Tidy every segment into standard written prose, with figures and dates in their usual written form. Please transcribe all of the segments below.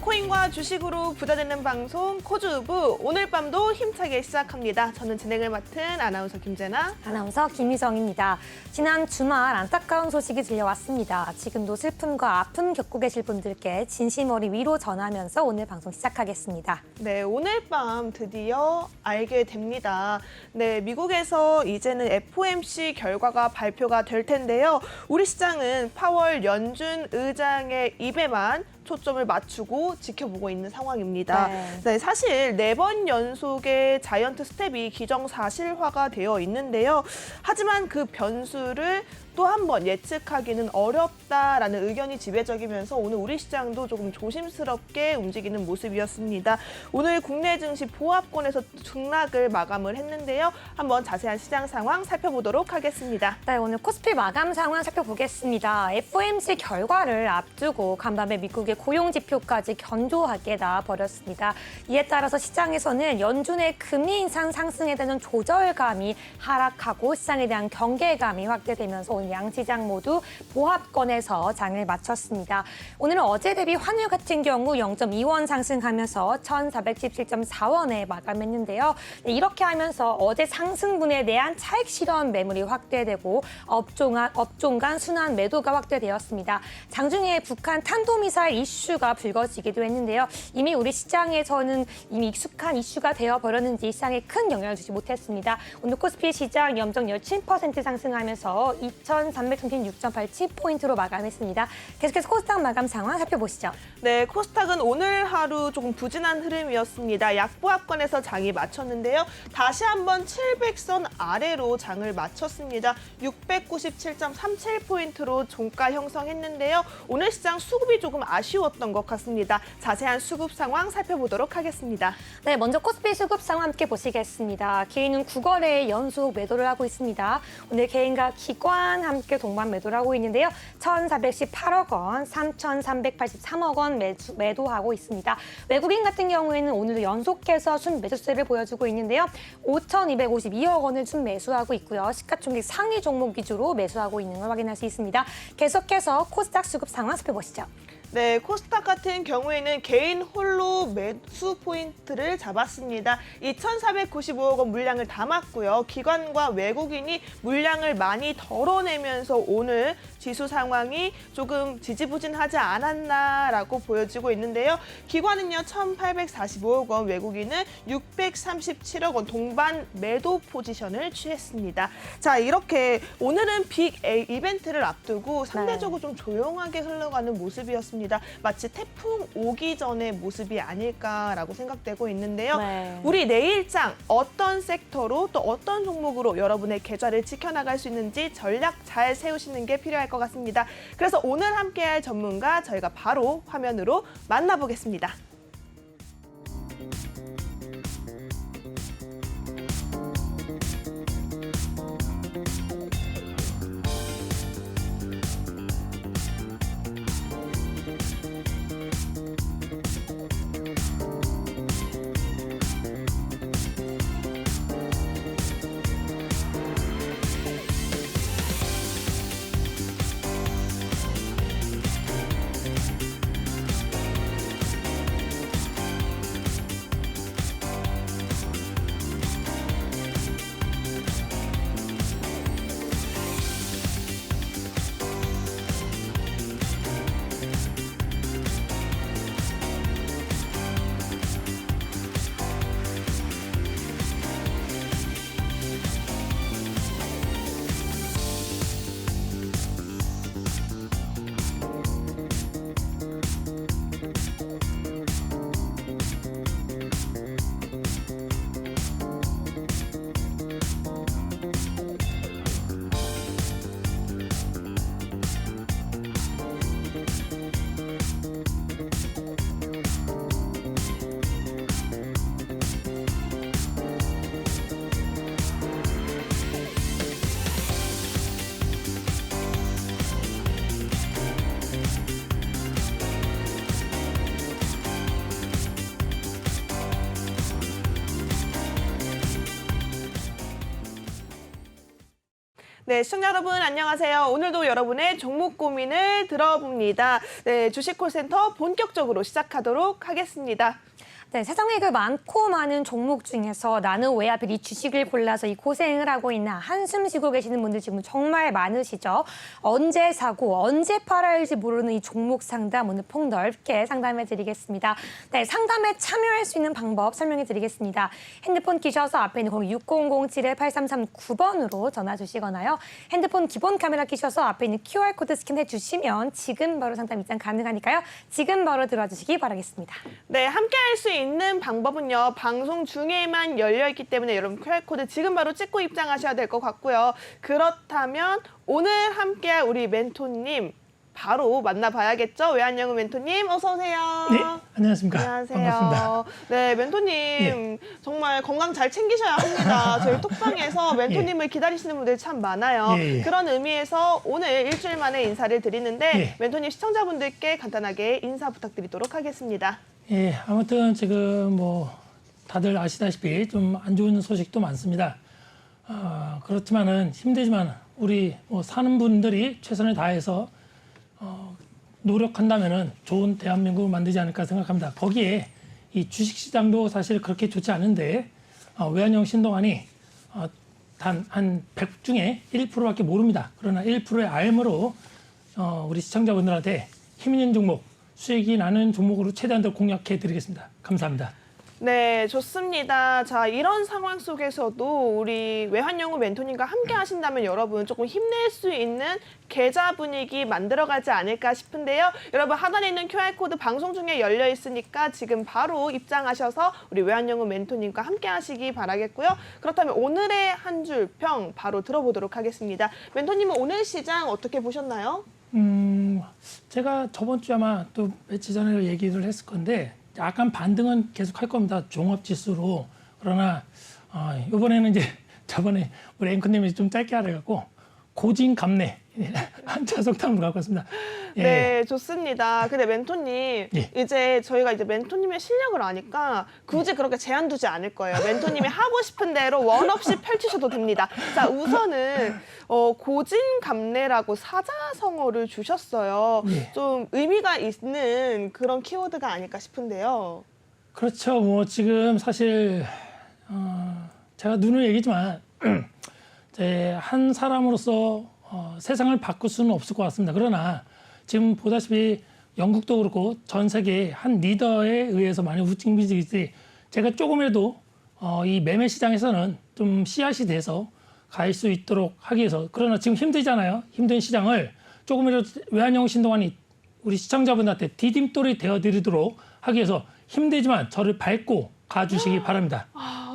코인과 주식으로 부자 되는 방송 코주부 오늘 밤도 힘차게 시작합니다. 저는 진행을 맡은 아나운서 김재나, 아나운서 김희정입니다. 지난 주말 안타까운 소식이 들려왔습니다. 지금도 슬픔과 아픔 겪고 계실 분들께 진심 어린 위로 전하면서 오늘 방송 시작하겠습니다. 네, 오늘 밤 드디어 알게 됩니다. 네, 미국에서 이제는 FOMC 결과가 발표가 될 텐데요. 우리 시장은 파월 연준 의장의 입에만 초점을 맞추고 지켜보고 있는 상황입니다. 네, 사실 4번 연속의 자이언트 스텝이 기정사실화가 되어 있는데요. 하지만 그 변수를 또 한 번 예측하기는 어렵다라는 의견이 지배적이면서 오늘 우리 시장도 조금 조심스럽게 움직이는 모습이었습니다. 오늘 국내 증시 보합권에서 등락을 마감을 했는데요. 한번 자세한 시장 상황 살펴보도록 하겠습니다. 네, 오늘 코스피 마감 상황 살펴보겠습니다. FOMC 결과를 앞두고 간밤에 미국의 고용 지표까지 견조하게 나와버렸습니다. 이에 따라서 시장에서는 연준의 금리 인상 상승에 대한 조절감이 하락하고 시장에 대한 경계감이 확대되면서 오늘 양시장 모두 보합권에서 장을 마쳤습니다. 오늘은 어제 대비 환율 같은 경우 0.2원 상승하면서 1,417.4원에 마감했는데요. 네, 이렇게 하면서 어제 상승분에 대한 차익 실현 매물이 확대되고 업종 간 순환 매도가 확대되었습니다. 장중에 북한 탄도미사일 이슈가 불거지기도 했는데요. 이미 우리 시장에서는 이미 익숙한 이슈가 되어버렸는지 시장에 큰 영향을 주지 못했습니다. 오늘 코스피 시장 0.17% 상승하면서 2,336.87포인트로 마감했습니다. 계속해서 코스닥 마감 상황 살펴보시죠. 네, 코스닥은 오늘 하루 조금 부진한 흐름이었습니다. 약보합권에서 장이 마쳤는데요. 다시 한번 700선 아래로 장을 마쳤습니다. 697.37포인트로 종가 형성했는데요. 오늘 시장 수급이 조금 아쉬웠던 것 같습니다. 자세한 수급 상황 살펴보도록 하겠습니다. 네, 먼저 코스피 수급 상황 함께 보시겠습니다. 개인은 9거래일 연속 매도를 하고 있습니다. 오늘 개인과 기관 함께 동반 매도를 하고 있는데요. 1,418억 원, 3,383억 원 매도하고 있습니다. 외국인 같은 경우에는 오늘도 연속해서 순매수세를 보여주고 있는데요. 5,252억 원을 순매수하고 있고요. 시가총액 상위 종목 위주로 매수하고 있는 걸 확인할 수 있습니다. 계속해서 코스닥 수급 상황 살펴보시죠. 네, 코스닥 같은 경우에는 개인 홀로 매수 포인트를 잡았습니다. 2,495억 원 물량을 담았고요. 기관과 외국인이 물량을 많이 덜어내면서 오늘 지수 상황이 조금 지지부진하지 않았나라고 보여지고 있는데요. 기관은요, 1,845억 원, 외국인은 637억 원 동반 매도 포지션을 취했습니다. 자, 이렇게 오늘은 빅 이벤트를 앞두고 상대적으로 좀 조용하게 흘러가는 모습이었습니다. 마치 태풍 오기 전의 모습이 아닐까라고 생각되고 있는데요. 우리 내일장 어떤 섹터로 또 어떤 종목으로 여러분의 계좌를 지켜나갈 수 있는지 전략 잘 세우시는 게 필요할 것 같습니다. 그래서 오늘 함께할 전문가 저희가 바로 화면으로 만나보겠습니다. 네, 시청자 여러분 안녕하세요. 오늘도 여러분의 종목 고민을 들어봅니다. 네, 주식콜센터 본격적으로 시작하도록 하겠습니다. 네, 세상에 그 많고 많은 종목 중에서 나는 왜 하필 이 주식을 골라서 이 고생을 하고 있나 한숨 쉬고 계시는 분들 지금 정말 많으시죠. 언제 사고 언제 팔아야 할지 모르는 이 종목 상담 오늘 폭넓게 상담해 드리겠습니다. 네, 상담에 참여할 수 있는 방법 설명해 드리겠습니다. 핸드폰 끼셔서 앞에 있는 6007-8339번으로 전화 주시거나요. 핸드폰 기본 카메라 끼셔서 앞에 있는 QR코드 스캔해 주시면 지금 바로 상담 입장 가능하니까요. 지금 바로 들어와 주시기 바라겠습니다. 네, 함께 할 수 있는 방법은요. 방송 중에만 열려있기 때문에 여러분 QR코드 지금 바로 찍고 입장하셔야 될 것 같고요. 그렇다면 오늘 함께할 우리 멘토님 바로 만나봐야겠죠? 외환영웅 멘토님 어서 오세요. 네, 안녕하십니까. 안녕하세요. 반갑습니다. 네, 멘토님 정말 건강 잘 챙기셔야 합니다. 저희 톡방에서 멘토님을 기다리시는 분들 참 많아요. 예. 그런 의미에서 오늘 일주일 만에 인사를 드리는데 예. 멘토님 시청자분들께 간단하게 인사 부탁드리도록 하겠습니다. 예, 아무튼 지금 뭐 다들 아시다시피 좀 안 좋은 소식도 많습니다. 그렇지만은 힘들지만 우리 뭐 사는 분들이 최선을 다해서 노력한다면은 좋은 대한민국을 만들지 않을까 생각합니다. 거기에 이 주식시장도 사실 그렇게 좋지 않은데 외환형 신동안이 단 한 100 중에 1%밖에 모릅니다. 그러나 1%의 알므로 우리 시청자분들한테 힘 있는 종목, 수익이 나는 종목으로 최대한 더 공략해 드리겠습니다. 감사합니다. 네, 좋습니다. 자, 이런 상황 속에서도 우리 외환영웅 멘토님과 함께 하신다면 여러분 조금 힘낼 수 있는 계좌 분위기 만들어가지 않을까 싶은데요. 여러분 하단에 있는 QR코드 방송 중에 열려 있으니까 지금 바로 입장하셔서 우리 외환영웅 멘토님과 함께 하시기 바라겠고요. 그렇다면 오늘의 한 줄 평 바로 들어보도록 하겠습니다. 멘토님은 오늘 시장 어떻게 보셨나요? 제가 저번 주에 아마 또 며칠 전에 얘기를 했을 건데 약간 반등은 계속 할 겁니다. 종합지수로. 그러나 이번에는 이제 저번에 우리 앵커님이 좀 짧게 하래갖고 고진감래 한자 속담을 갖고 왔습니다. 예. 네, 좋습니다. 근데 멘토님, 예. 이제 저희가 이제 멘토님의 실력을 아니까 굳이 그렇게 제한 두지 않을 거예요. 멘토님이 하고 싶은 대로 원 없이 펼치셔도 됩니다. 자, 우선은 고진감래라고 사자성어를 주셨어요. 예. 좀 의미가 있는 그런 키워드가 아닐까 싶은데요. 그렇죠. 뭐 지금 사실 제가 눈을 얘기지만 한 사람으로서 세상을 바꿀 수는 없을 것 같습니다. 그러나 지금 보다시피 영국도 그렇고 전 세계 한 리더에 의해서 많이 우찡미지기 제가 조금이라도 이 매매 시장에서는 좀 씨앗이 돼서 갈 수 있도록 하기 위해서 그러나 지금 힘들잖아요. 힘든 시장을 조금이라도 외환형 신동안이 우리 시청자분들한테 디딤돌이 되어드리도록 하기 위해서 힘들지만 저를 밟고 가주시기 바랍니다.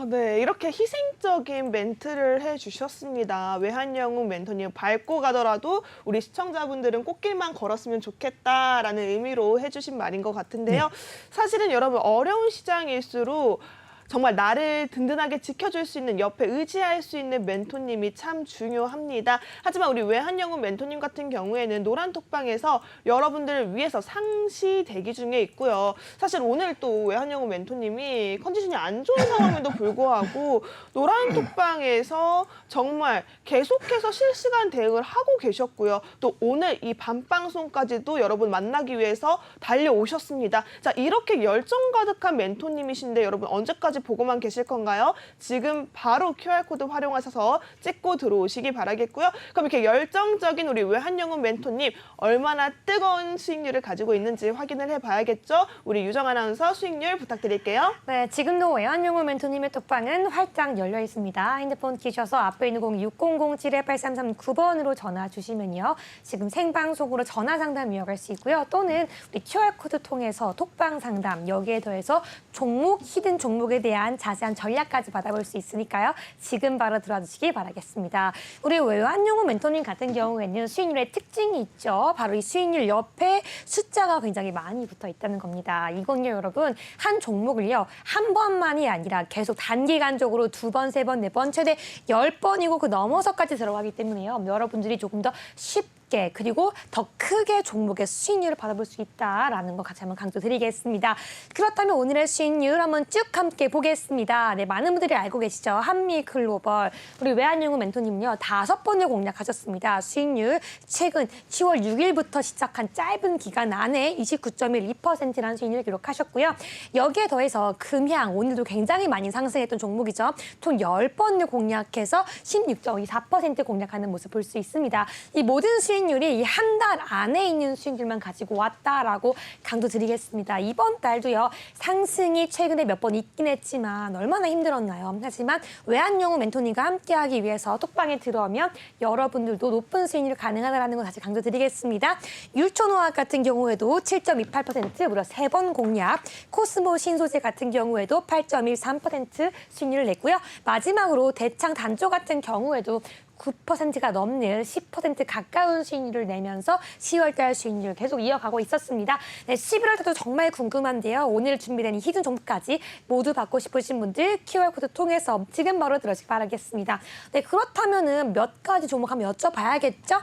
네, 이렇게 희생적인 멘트를 해주셨습니다. 외환영웅 멘토님 밟고 가더라도 우리 시청자분들은 꽃길만 걸었으면 좋겠다라는 의미로 해주신 말인 것 같은데요. 사실은 여러분 어려운 시장일수록 정말 나를 든든하게 지켜줄 수 있는 옆에 의지할 수 있는 멘토님이 참 중요합니다. 하지만 우리 외환영웅 멘토님 같은 경우에는 노란톡방에서 여러분들을 위해서 상시 대기 중에 있고요. 사실 오늘 또 외환영웅 멘토님이 컨디션이 안 좋은 상황에도 불구하고 노란톡방에서 정말 계속해서 실시간 대응을 하고 계셨고요. 또 오늘 이 밤방송까지도 여러분 만나기 위해서 달려오셨습니다. 자, 이렇게 열정 가득한 멘토님이신데 여러분 언제까지 보고만 계실 건가요? 지금 바로 QR코드 활용하셔서 찍고 들어오시기 바라겠고요. 그럼 이렇게 열정적인 우리 외환영웅 멘토님 얼마나 뜨거운 수익률을 가지고 있는지 확인을 해봐야겠죠? 우리 유정 아나운서 수익률 부탁드릴게요. 네, 지금도 외환영웅 멘토님의 톡방은 활짝 열려 있습니다. 핸드폰 끼셔서 앞에 있는 6007-8339번으로 전화 주시면요. 지금 생방송으로 전화 상담 이어갈 수 있고요. 또는 우리 QR코드 통해서 톡방 상담, 여기에 더해서 종목, 히든 종목에 대한 자세한 전략까지 받아볼 수 있으니까요. 지금 바로 들어와 주시기 바라겠습니다. 우리 외환영웅 멘토님 같은 경우에는 수익률의 특징이 있죠. 바로 이 수익률 옆에 숫자가 굉장히 많이 붙어 있다는 겁니다. 이건요, 여러분, 한 종목을요, 한 번만이 아니라 계속 단기간적으로 2번, 3번, 4번, 최대 10번이고 그 넘어서까지 들어가기 때문에요. 여러분들이 조금 더 쉽게 높게 그리고 더 크게 종목의 수익률을 받아볼 수 있다라는 거 같이 한번 강조드리겠습니다. 그렇다면 오늘의 수익률 한번 쭉 함께 보겠습니다. 네, 많은 분들이 알고 계시죠? 한미글로벌 우리 외환연구 멘토님요 5번을 공략하셨습니다. 수익률 최근 10월 6일부터 시작한 짧은 기간 안에 29.12%라는 수익률을 기록하셨고요. 여기에 더해서 금향 오늘도 굉장히 많이 상승했던 종목이죠. 총 10번을 공략해서 16.24% 공략하는 모습 볼 수 있습니다. 이 모든 수익률이 이 한 달 안에 있는 수익률만 가지고 왔다라고 강조드리겠습니다. 이번 달도요. 상승이 최근에 몇 번 있긴 했지만 얼마나 힘들었나요? 하지만 외환연구 멘토님과 함께하기 위해서 톡방에 들어오면 여러분들도 높은 수익률 가능하다는 거 다시 강조드리겠습니다. 율촌화학 같은 경우에도 7.28% 무려 3번 공략, 코스모 신소재 같은 경우에도 8.13% 수익률을 냈고요. 마지막으로 대창 단조 같은 경우에도 9%가 넘는 10% 가까운 수익률을 내면서 10월달 수익률 계속 이어가고 있었습니다. 네, 11월달도 정말 궁금한데요. 오늘 준비된 이 히든 종목까지 모두 받고 싶으신 분들 QR코드 통해서 지금 바로 들어주시기 바라겠습니다. 네, 그렇다면은 몇 가지 종목 한번 여쭤봐야겠죠?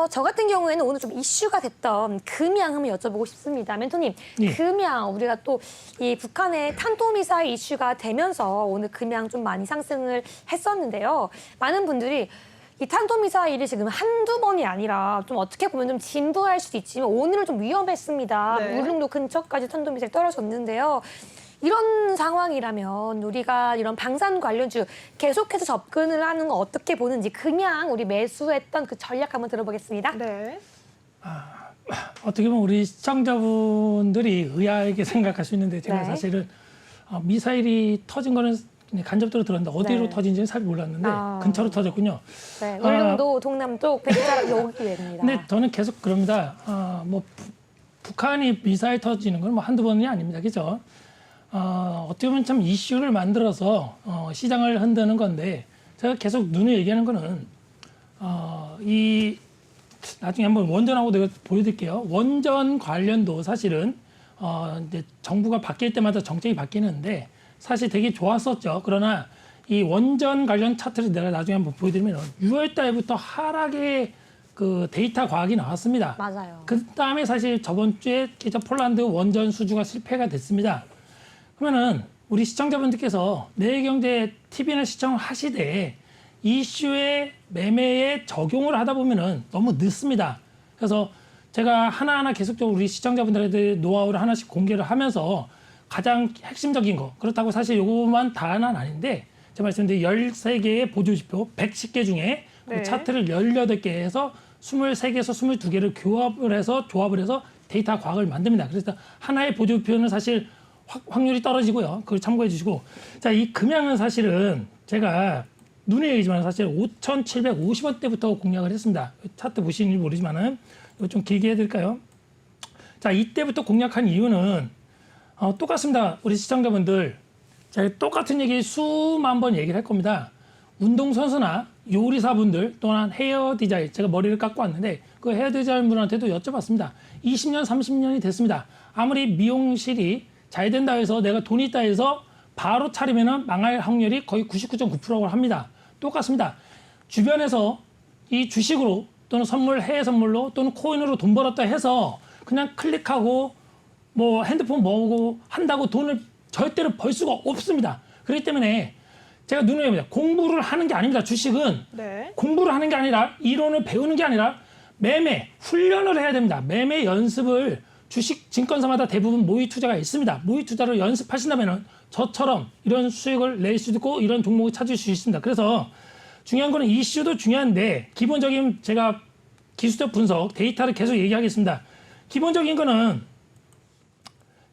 저 같은 경우에는 오늘 좀 이슈가 됐던 금양 한번 여쭤보고 싶습니다. 멘토님, 예. 금양 우리가 또 이 북한의 탄도미사일 이슈가 되면서 오늘 금양 좀 많이 상승을 했었는데요. 많은 분들이 이 탄도미사일이 지금 한두 번이 아니라 좀 어떻게 보면 좀 진부할 수도 있지만 오늘은 좀 위험했습니다. 네. 울릉도 근처까지 탄도미사일 떨어졌는데요. 이런 상황이라면 우리가 이런 방산 관련주 계속해서 접근을 하는 거 어떻게 보는지 그냥 우리 매수했던 그 전략 한번 들어보겠습니다. 네. 어떻게 보면 우리 시청자분들이 의아하게 생각할 수 있는데 제가 네. 사실은 미사일이 터진 거는 그냥 간접적으로 들었는데 어디로 네. 터진지는 잘 몰랐는데 아. 근처로 터졌군요. 네, 울릉도 동남쪽 백자락 여기 됩니다. 근데 저는 계속 그럽니다. 뭐 북한이 미사일 터지는 건 뭐 한두 번이 아닙니다. 그죠? 어떻게 보면 참 이슈를 만들어서 시장을 흔드는 건데 제가 계속 눈에 얘기하는 거는 이 나중에 한번 원전하고 내가 보여드릴게요. 원전 관련도 사실은 이제 정부가 바뀔 때마다 정책이 바뀌는데 사실 되게 좋았었죠. 그러나 이 원전 관련 차트를 내가 나중에 한번 보여드리면 6월 달부터 하락의 그 데이터 과학이 나왔습니다. 맞아요. 그 다음에 사실 저번 주에 폴란드 원전 수주가 실패가 됐습니다. 그러면은 우리 시청자분들께서 내경제 TV나 시청을 하시되 이슈의 매매에 적용을 하다 보면은 너무 늦습니다. 그래서 제가 하나하나 계속적으로 우리 시청자분들한테 노하우를 하나씩 공개를 하면서 가장 핵심적인 거 그렇다고 사실 요것만 다는 아닌데 제가 말씀드린 13개의 보조지표 110개 중에 네. 그 차트를 18개에서 23개에서 22개를 조합을 해서 데이터 과학을 만듭니다. 그래서 하나의 보조지표는 사실 확률이 떨어지고요. 그걸 참고해 주시고 자, 이 금양은 사실은 제가 눈에 얘기지만 사실 5,750원대부터 공략을 했습니다. 차트 보시는지 모르지만은 이거 좀 길게 해드릴까요? 자, 이때부터 공략한 이유는 똑같습니다. 우리 시청자분들 제가 똑같은 얘기 수만 번 얘기를 할 겁니다. 운동선수나 요리사분들 또한 헤어 디자인 제가 머리를 깎고 왔는데 그 헤어 디자인 분한테도 여쭤봤습니다. 20년, 30년이 됐습니다. 아무리 미용실이 잘 된다 해서 내가 돈이 있다 해서 바로 차리면은 망할 확률이 거의 99.9%라고 합니다. 똑같습니다. 주변에서 이 주식으로 또는 선물, 해외 선물로 또는 코인으로 돈 벌었다 해서 그냥 클릭하고 뭐 핸드폰 뭐고 한다고 돈을 절대로 벌 수가 없습니다. 그렇기 때문에 제가 눈을 엽니다. 공부를 하는 게 아닙니다. 주식은 네. 공부를 하는 게 아니라 이론을 배우는 게 아니라 매매, 훈련을 해야 됩니다. 매매 연습을 주식 증권사마다 대부분 모의 투자가 있습니다. 모의 투자를 연습하신다면 저처럼 이런 수익을 낼 수도 있고 이런 종목을 찾을 수 있습니다. 그래서 중요한 거는 이슈도 중요한데 기본적인 제가 기술적 분석, 데이터를 계속 얘기하겠습니다. 기본적인 거는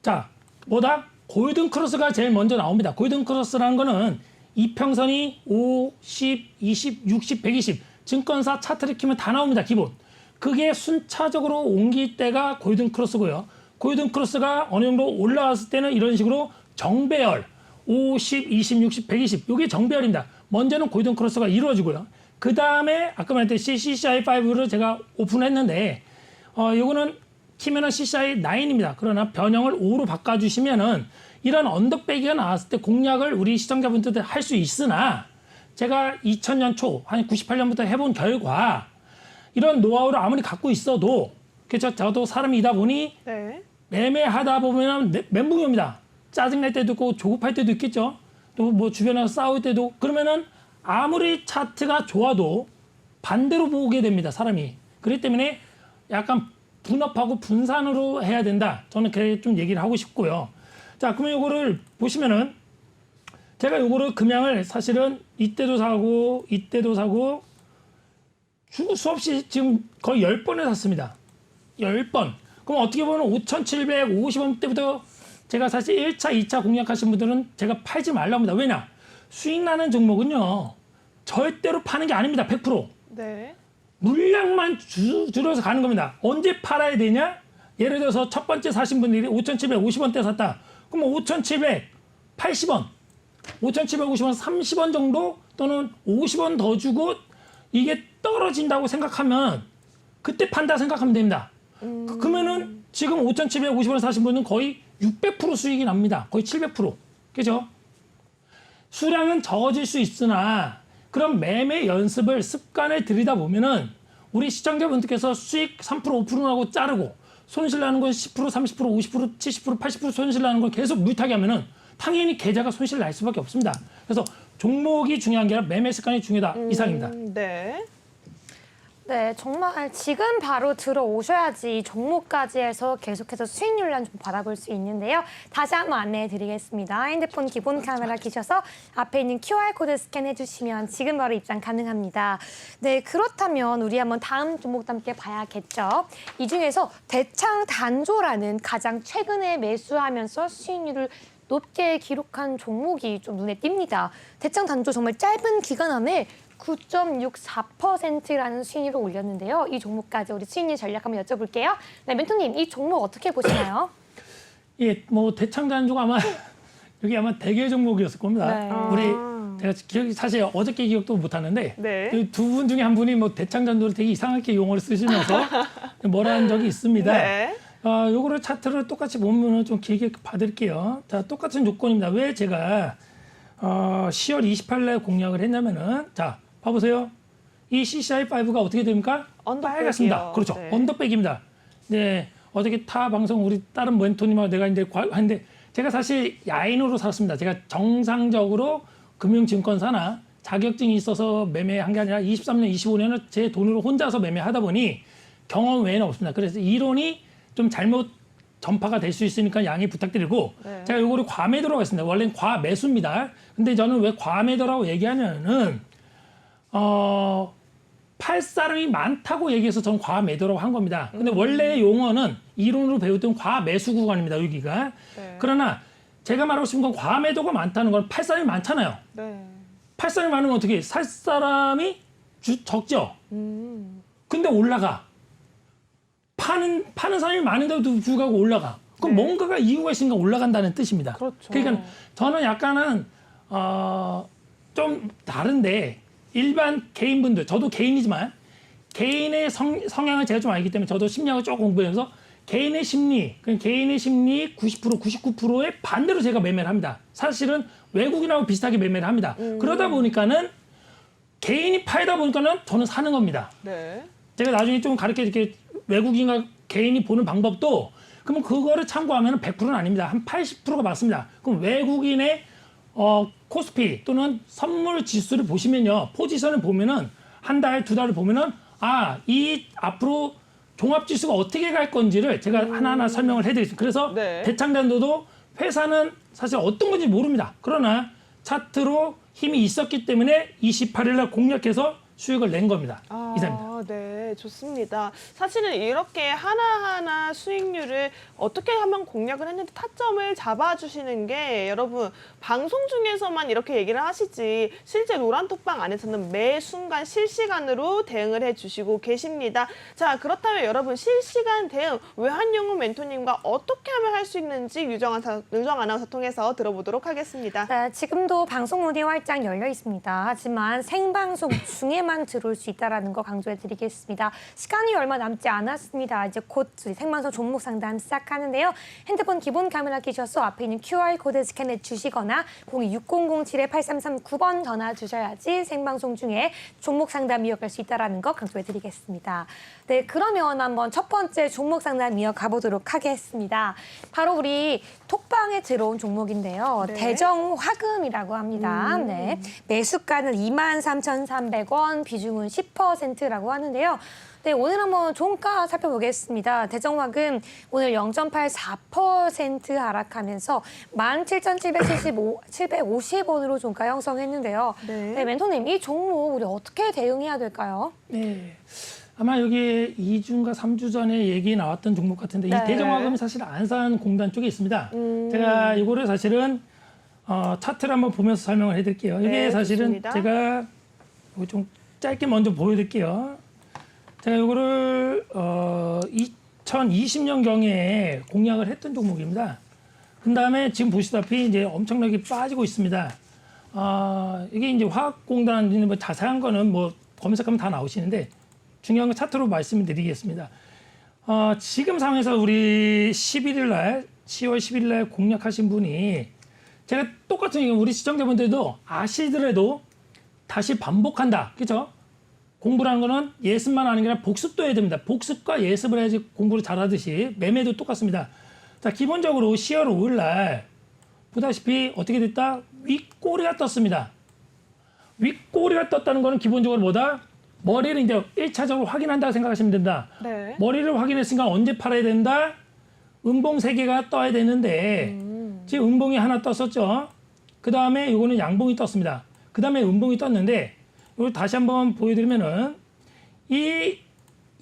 자, 뭐다? 골든 크로스가 제일 먼저 나옵니다. 골든 크로스라는 거는 이평선이 5, 10, 20, 60, 120 증권사 차트를 키면 다 나옵니다. 기본. 그게 순차적으로 옮길 때가 골든 크로스고요. 골든 크로스가 어느 정도 올라왔을 때는 이런 식으로 정배열 50, 20, 60, 120 이게 정배열입니다. 먼저는 골든 크로스가 이루어지고요. 그 다음에 아까 말했듯이 CCI5를 제가 오픈했는데 요거는 키면은 CCI 9입니다. 그러나 변형을 5로 바꿔주시면은 이런 언더배기가 나왔을 때 공략을 우리 시청자분들도 할 수 있으나 제가 2000년 초, 한 98년부터 해본 결과 이런 노하우를 아무리 갖고 있어도 그렇죠. 저도 사람이다 보니 네. 매매하다 보면 멘붕이 옵니다. 짜증날 때도 있고 조급할 때도 있겠죠. 또 뭐 주변에서 싸울 때도 그러면은 아무리 차트가 좋아도 반대로 보게 됩니다. 사람이. 그렇기 때문에 약간 분업하고 분산으로 해야 된다. 저는 그렇게 좀 얘기를 하고 싶고요. 자, 그러면 이거를 보시면은 제가 요거를 금양을 사실은 이때도 사고 수없이 지금 거의 10번을 샀습니다. 10번. 그럼 어떻게 보면 5,750원 때부터 제가 사실 1차, 2차 공략하신 분들은 제가 팔지 말라고 합니다. 왜냐? 수익 나는 종목은요. 절대로 파는 게 아닙니다. 100%. 네. 물량만 줄여서 가는 겁니다. 언제 팔아야 되냐? 예를 들어서 첫 번째 사신 분들이 5,750원대 샀다. 그럼 5,780원, 5,750원 30원 정도 또는 50원 더 주고 이게 떨어진다고 생각하면 그때 판다 생각하면 됩니다. 그러면은 지금 5,750원 사신 분은 거의 600% 수익이 납니다. 거의 700%. 그죠? 수량은 적어질 수 있으나 그런 매매 연습을 습관을 들이다 보면은 우리 시청자분들께서 수익 3% 5%라고 자르고 손실 나는 건 10% 30% 50% 70% 80% 손실 나는 걸 계속 물타기 하면은 당연히 계좌가 손실 날 수밖에 없습니다. 그래서 종목이 중요한 게 아니라 매매 습관이 중요하다 이상입니다. 네. 네, 정말 지금 바로 들어오셔야지 이 종목까지 해서 계속해서 수익률을 좀 받아볼 수 있는데요. 다시 한번 안내해 드리겠습니다. 핸드폰 기본 카메라 켜셔서 앞에 있는 QR코드 스캔해 주시면 지금 바로 입장 가능합니다. 네, 그렇다면 우리 한번 다음 종목도 함께 봐야겠죠. 이 중에서 대창단조라는 가장 최근에 매수하면서 수익률을 높게 기록한 종목이 좀 눈에 띕니다. 대창단조 정말 짧은 기간 안에 9.64%라는 수익률을 올렸는데요. 이 종목까지 우리 수익률 전략 한번 여쭤볼게요. 네, 멘토님, 이 종목 어떻게 보시나요? 예, 뭐 대창단조가 아마 여기 아마 대개 종목이었을 겁니다. 네. 우리 제가 기억이 사실 어저께 기억도 못 하는데 네. 두 분 중에 한 분이 뭐 대창단조를 되게 이상하게 용어를 쓰시면서 뭐라 한 적이 있습니다. 네. 요거를 차트를 똑같이 보면은 좀 길게 봐드릴게요. 자, 똑같은 조건입니다. 왜 제가 10월 28일에 공략을 했냐면은 자, 봐보세요. 이 CCI5가 어떻게 됩니까? 언더백이요. 빨갛습니다. 그렇죠. 네. 언더백입니다. 네, 어저께 타 방송 우리 다른 멘토님하고 내가 이제 하는데 제가 사실 야인으로 샀습니다. 제가 정상적으로 금융증권사나 자격증이 있어서 매매한 게 아니라 23년, 25년을 제 돈으로 혼자서 매매하다 보니 경험 외에는 없습니다. 그래서 이론이 좀 잘못 전파가 될 수 있으니까 양해 부탁드리고 네. 제가 요거를 과매도라고 했습니다. 원래는 과매수입니다. 근데 저는 왜 과매도라고 얘기하냐면은 팔 사람이 많다고 얘기해서 저는 과매도라고 한 겁니다. 근데 원래 용어는 이론으로 배웠던 과매수 구간입니다. 여기가. 네. 그러나 제가 말하고 싶은 건 과매도가 많다는 건 팔 사람이 많잖아요. 네. 팔 사람이 많으면 어떻게 살 사람이 적죠. 근데 올라가. 파는 사람이 많은데도 불구하고 올라가. 그럼 네. 뭔가가 이유가 있으니까 올라간다는 뜻입니다. 그렇죠. 그러니까 저는 약간은 좀 다른데 일반 개인분들, 저도 개인이지만 개인의 성향을 제가 좀 알기 때문에 저도 심리학을 조금 공부해서 개인의 심리, 개인의 심리 90%, 99%의 반대로 제가 매매를 합니다. 사실은 외국인하고 비슷하게 매매를 합니다. 그러다 보니까는 개인이 팔다 보니까는 저는 사는 겁니다. 네. 제가 나중에 좀 가르쳐 드릴게요. 외국인과 개인이 보는 방법도 그러면 그거를 참고하면 100%는 아닙니다. 한 80%가 맞습니다. 그럼 외국인의 코스피 또는 선물 지수를 보시면요. 포지션을 보면은 한 달, 두 달을 보면은 이 앞으로 종합 지수가 어떻게 갈 건지를 제가 하나하나 설명을 해드리겠습니다. 그래서 네. 대창단도도 회사는 사실 어떤 건지 모릅니다. 그러나 차트로 힘이 있었기 때문에 28일 날 공략해서 수익을 낸 겁니다. 이상입니다. 네, 좋습니다. 사실은 이렇게 하나하나 수익률을 어떻게 하면 공략을 했는데 타점을 잡아주시는 게 여러분 방송 중에서만 이렇게 얘기를 하시지 실제 노란톡방 안에서는 매 순간 실시간으로 대응을 해주시고 계십니다. 자, 그렇다면 여러분 실시간 대응 외환용우 멘토님과 어떻게 하면 할 수 있는지 유정 아나운서 통해서 들어보도록 하겠습니다. 네, 지금도 방송 문이 활짝 열려 있습니다. 하지만 생방송 중에만 정도만 들어올 수 있다는 거 강조해드리겠습니다. 시간이 얼마 남지 않았습니다. 이제 곧 생방송 종목 상담 시작하는데요. 핸드폰 기본 카메라 끼셔서 앞에 있는 QR코드 스캔해 주시거나 026007-8339번 전화 주셔야지 생방송 중에 종목 상담 이어갈 수 있다는 거 강조해드리겠습니다. 네, 그러면 한번 첫 번째 종목 상담 이어가 보도록 하겠습니다. 바로 우리 톡방에 들어온 종목인데요. 네. 대정화금이라고 합니다. 네, 매수가는 23,300원, 비중은 10%라고 하는데요. 네, 오늘 한번 종가 살펴보겠습니다. 대정화금 오늘 0.84% 하락하면서 17,750원으로 종가 형성했는데요. 네. 네, 멘토님, 이 종목 우리 어떻게 대응해야 될까요? 네. 아마 여기 2주인가 3주 전에 얘기 나왔던 종목 같은데 네. 이 대정화금이 사실 안산공단 쪽에 있습니다. 제가 이거를 사실은 차트를 한번 보면서 설명을 해드릴게요. 이게 네, 사실은 좋습니다. 제가 이거 좀 짧게 먼저 보여드릴게요. 제가 이거를 2020년경에 공략을 했던 종목입니다. 그 다음에 지금 보시다시피 이제 엄청나게 빠지고 있습니다. 이게 이제 화학공단 뭐 자세한 거는 뭐 검색하면 다 나오시는데 중요한 건 차트로 말씀을 드리겠습니다. 지금 상황에서 우리 10월 11일 날 공략하신 분이 제가 똑같은 얘기 우리 시청자분들도 아시더라도 다시 반복한다. 그죠? 공부라는 거는 예습만 하는 게 아니라 복습도 해야 됩니다. 복습과 예습을 해야지 공부를 잘하듯이 매매도 똑같습니다. 자, 기본적으로 10월 5일 날 보다시피 어떻게 됐다? 윗꼬리가 떴습니다. 윗꼬리가 떴다는 거는 기본적으로 뭐다? 머리를 이제 1차적으로 확인한다고 생각하시면 된다. 네. 머리를 확인했으니까 언제 팔아야 된다? 음봉 3개가 떠야 되는데 지금 음봉이 하나 떴었죠. 그 다음에 이거는 양봉이 떴습니다. 그 다음에 음봉이 떴는데 이걸 다시 한번 보여드리면은 이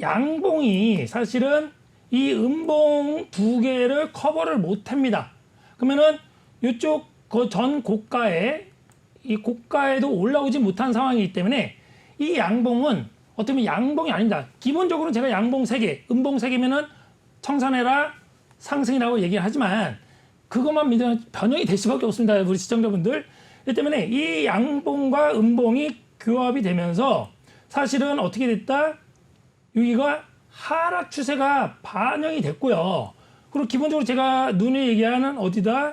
양봉이 사실은 이 음봉 2개를 커버를 못합니다. 그러면은 이쪽 그 전 고가에 이 고가에도 올라오지 못한 상황이기 때문에 이 양봉은 어떻게 보면 양봉이 아닙니다. 기본적으로 제가 양봉 3개, 음봉 3개면은 청산해라 상승이라고 얘기를 하지만 그것만 믿으면 변형이 될 수밖에 없습니다. 우리 시청자분들. 그렇기 때문에 이 양봉과 음봉이 교합이 되면서 사실은 어떻게 됐다? 여기가 하락 추세가 반영이 됐고요. 그리고 기본적으로 제가 눈에 얘기하는 어디다?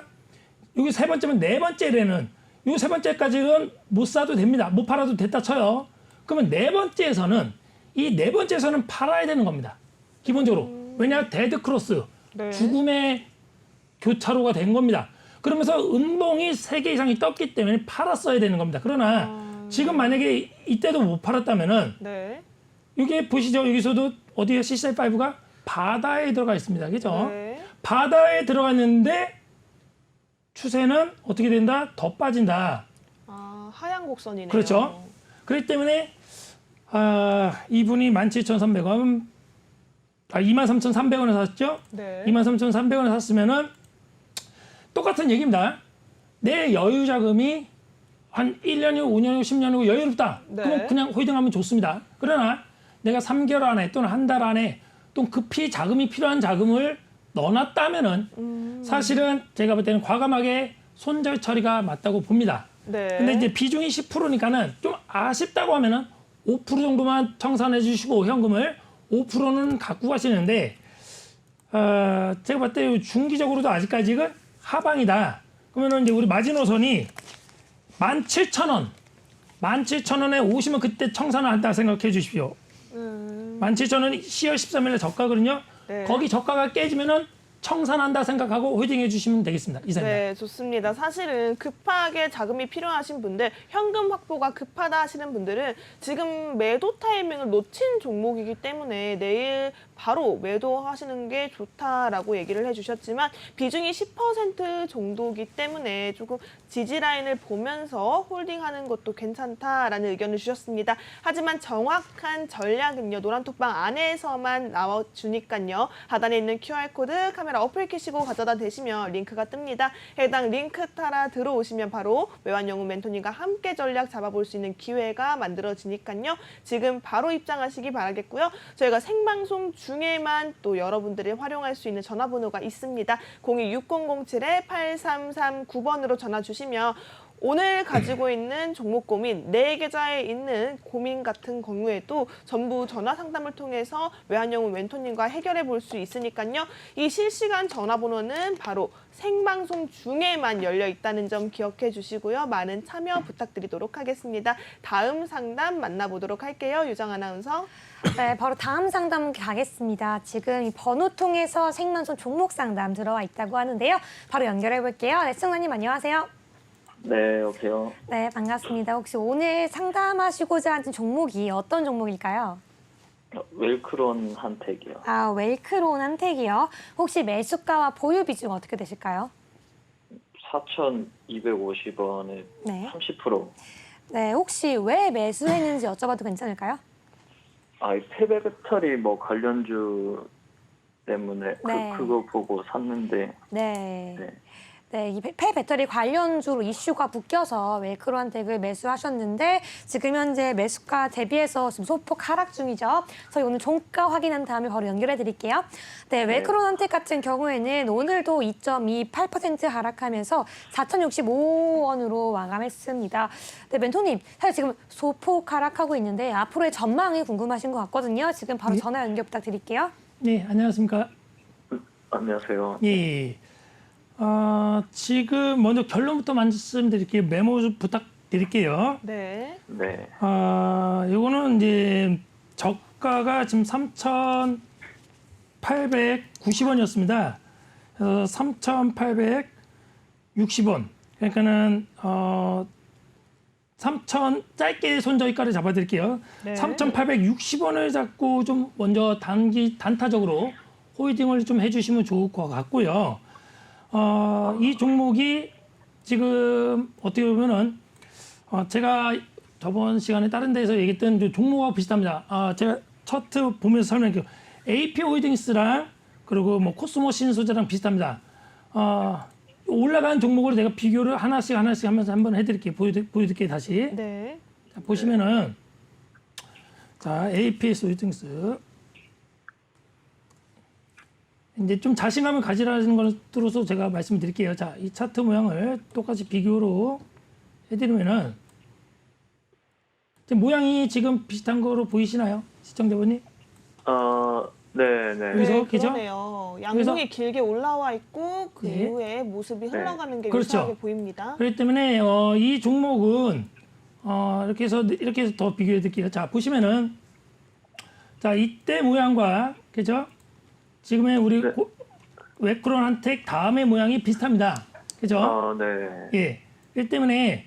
여기 세 번째면 네 번째에는 이 세 번째까지는 못 사도 됩니다. 못 팔아도 됐다 쳐요. 그러면 네 번째에서는 이 네 번째에서는 팔아야 되는 겁니다. 기본적으로. 왜냐? 데드 크로스. 네. 죽음의 교차로가 된 겁니다. 그러면서 음봉이 3개 이상이 떴기 때문에 팔았어야 되는 겁니다. 그러나 지금 만약에 이때도 못 팔았다면은 네. 이게 보시죠. 여기서도 어디에 CCI5가 바다에 들어가 있습니다. 그죠? 네. 바다에 들어가 있는데 추세는 어떻게 된다? 더 빠진다. 하얀 곡선이네요. 그렇죠. 그렇기 때문에 이분이 17,300원, 23,300원에 샀죠? 네. 23,300원에 샀으면은 똑같은 얘기입니다. 내 여유 자금이 한 1년이고 5년이고 10년이고 여유롭다. 네. 그럼 그냥 홀딩하면 좋습니다. 그러나 내가 3개월 안에 또는 한 달 안에 또 급히 자금이 필요한 자금을 넣어놨다면은 사실은 제가 볼 때는 과감하게 손절 처리가 맞다고 봅니다. 네. 근데 이제 비중이 10%니까는 좀 아쉽다고 하면은 5% 정도만 청산해 주시고 현금을 5%는 갖고 가시는데 제가 봤을 때 중기적으로도 아직까지는 하방이다. 그러면은 이제 우리 마지노선이 17,000원. 17,000원에 오시면 그때 청산을 한다 생각해 주십시오. 17,000원이 10월 13일에 저가거든요. 네. 거기 저가가 깨지면은 청산한다 생각하고 홀딩해 주시면 되겠습니다. 이상입니다. 네, 좋습니다. 사실은 급하게 자금이 필요하신 분들, 현금 확보가 급하다 하시는 분들은 지금 매도 타이밍을 놓친 종목이기 때문에 내일 바로 매도하시는 게 좋다라고 얘기를 해주셨지만 비중이 10% 정도이기 때문에 조금 지지라인을 보면서 홀딩하는 것도 괜찮다라는 의견을 주셨습니다. 하지만 정확한 전략은요. 노란톡방 안에서만 나와주니까요. 하단에 있는 QR코드 카메라 어플 켜시고 가져다 대시면 링크가 뜹니다. 해당 링크 따라 들어오시면 바로 외환영웅 멘토님과 함께 전략 잡아볼 수 있는 기회가 만들어지니까요. 지금 바로 입장하시기 바라겠고요. 저희가 생방송 중에만 또 여러분들이 활용할 수 있는 전화번호가 있습니다. 026007-8339번으로 전화 주시면 오늘 가지고 있는 종목 고민, 내 계좌에 있는 고민 같은 경우에도 전부 전화 상담을 통해서 외환영웅 멘토님과 해결해 볼 수 있으니까요. 이 실시간 전화번호는 바로 생방송 중에만 열려 있다는 점 기억해 주시고요. 많은 참여 부탁드리도록 하겠습니다. 다음 상담 만나보도록 할게요. 유정 아나운서. 네, 바로 다음 상담 가겠습니다. 지금 이 번호 통해서 생방송 종목 상담 들어와 있다고 하는데요. 바로 연결해 볼게요. 네, 승관님 안녕하세요. 네, 여보세요. 네, 반갑습니다. 혹시 오늘 상담하시고자 하는 종목이 어떤 종목일까요? 웰크론 한택이요. 아, 웰크론 한택이요. 혹시 매수가와 보유 비중 어떻게 되실까요? 4,250원에 네. 30%. 네, 혹시 왜 매수했는지 여쭤봐도 괜찮을까요? 아, 이 폐배 배터리 뭐 관련주 때문에 네. 그거 보고 샀는데. 네. 네. 네, 이 폐배터리 관련주로 이슈가 묶여서 웰크론 한택을 매수하셨는데 지금 현재 매수가 대비해서 지금 소폭 하락 중이죠. 저희 오늘 종가 확인한 다음에 바로 연결해 드릴게요. 네, 웰크론 한택 같은 경우에는 오늘도 2.28% 하락하면서 4,065원으로 마감했습니다. 네, 멘토님, 사실 지금 소폭 하락하고 있는데 앞으로의 전망이 궁금하신 것 같거든요. 지금 바로 전화 연결 부탁드릴게요. 네, 안녕하십니까? 안녕하세요. 예. 지금 먼저 결론부터 말씀드릴게요. 메모 좀 부탁드릴게요. 네. 네. 요거는 이제 저가가 지금 3,890원이었습니다. 3,860원. 그러니까는 3,000 짧게 손저희가를 잡아드릴게요. 네. 3,860원을 잡고 좀 먼저 단타적으로 홀딩을 좀 해주시면 좋을 것 같고요. 이 종목이 지금 어떻게 보면은 제가 저번 시간에 다른 데서 얘기했던 종목하고 비슷합니다. 제가 차트 보면서 설명할게요. AP홀딩스랑 그리고 뭐 코스모 신소재랑 비슷합니다. 올라간 종목으로 내가 비교를 하나씩 하면서 한번 해드릴게요. 보여드릴게요 다시. 네. 자, 보시면은 자 AP홀딩스 이제 좀 자신감을 가지라는 것으로서 제가 말씀드릴게요. 자, 이 차트 모양을 똑같이 비교로 해드리면은 모양이 지금 비슷한 거로 보이시나요, 시청자분이? 네. 여기서 네, 그죠? 그러네요. 양봉이 길게 올라와 있고 그 네. 이후에 모습이 흘러가는 게 그렇죠. 유사하게 보입니다. 그렇기 때문에 이 종목은 이렇게 해서 더 비교해 드릴게요. 자, 보시면은 자, 이때 모양과 그죠? 지금의 우리 네. 웰크론 한택 다음의 모양이 비슷합니다. 그죠? 네. 예. 그렇기 때문에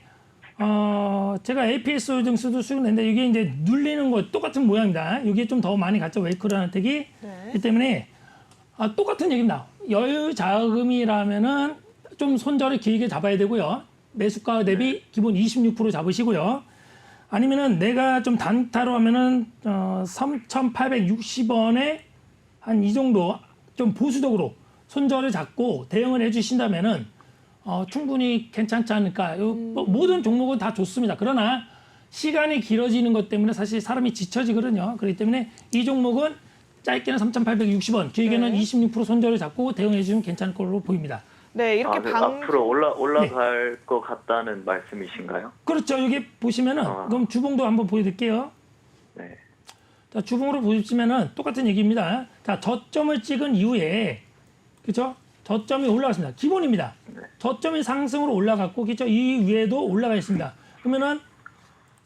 제가 APS 홀딩스도 수익냈는데 이게 이제 눌리는 거 똑같은 모양입니다. 이게 좀 더 많이 갔죠. 웰크론 한택이. 네. 그렇기 때문에 똑같은 얘기입니다. 여유 자금이라면은 좀 손절을 길게 잡아야 되고요. 매수가 대비 기본 26% 잡으시고요. 아니면은 내가 좀 단타로 하면은 3,860원에 한 이 정도 좀 보수적으로 손절을 잡고 대응을 해주신다면은 충분히 괜찮지 않을까. 모든 종목은 다 좋습니다. 그러나 시간이 길어지는 것 때문에 사실 사람이 지쳐지거든요. 그렇기 때문에 이 종목은 짧게는 3,860원, 길게는 네. 26% 손절을 잡고 대응해 주시면 괜찮을 걸로 보입니다. 네, 이렇게 네. 앞으로 올라갈 것 같다는 말씀이신가요? 그렇죠. 여기 보시면은 그럼 주봉도 한번 보여드릴게요. 네. 자, 주봉으로 보시면은 똑같은 얘기입니다. 자, 저점을 찍은 이후에 그죠? 저점이 올라갔습니다. 기본입니다. 저점이 상승으로 올라갔고, 그죠? 이 위에도 올라가 있습니다. 그러면은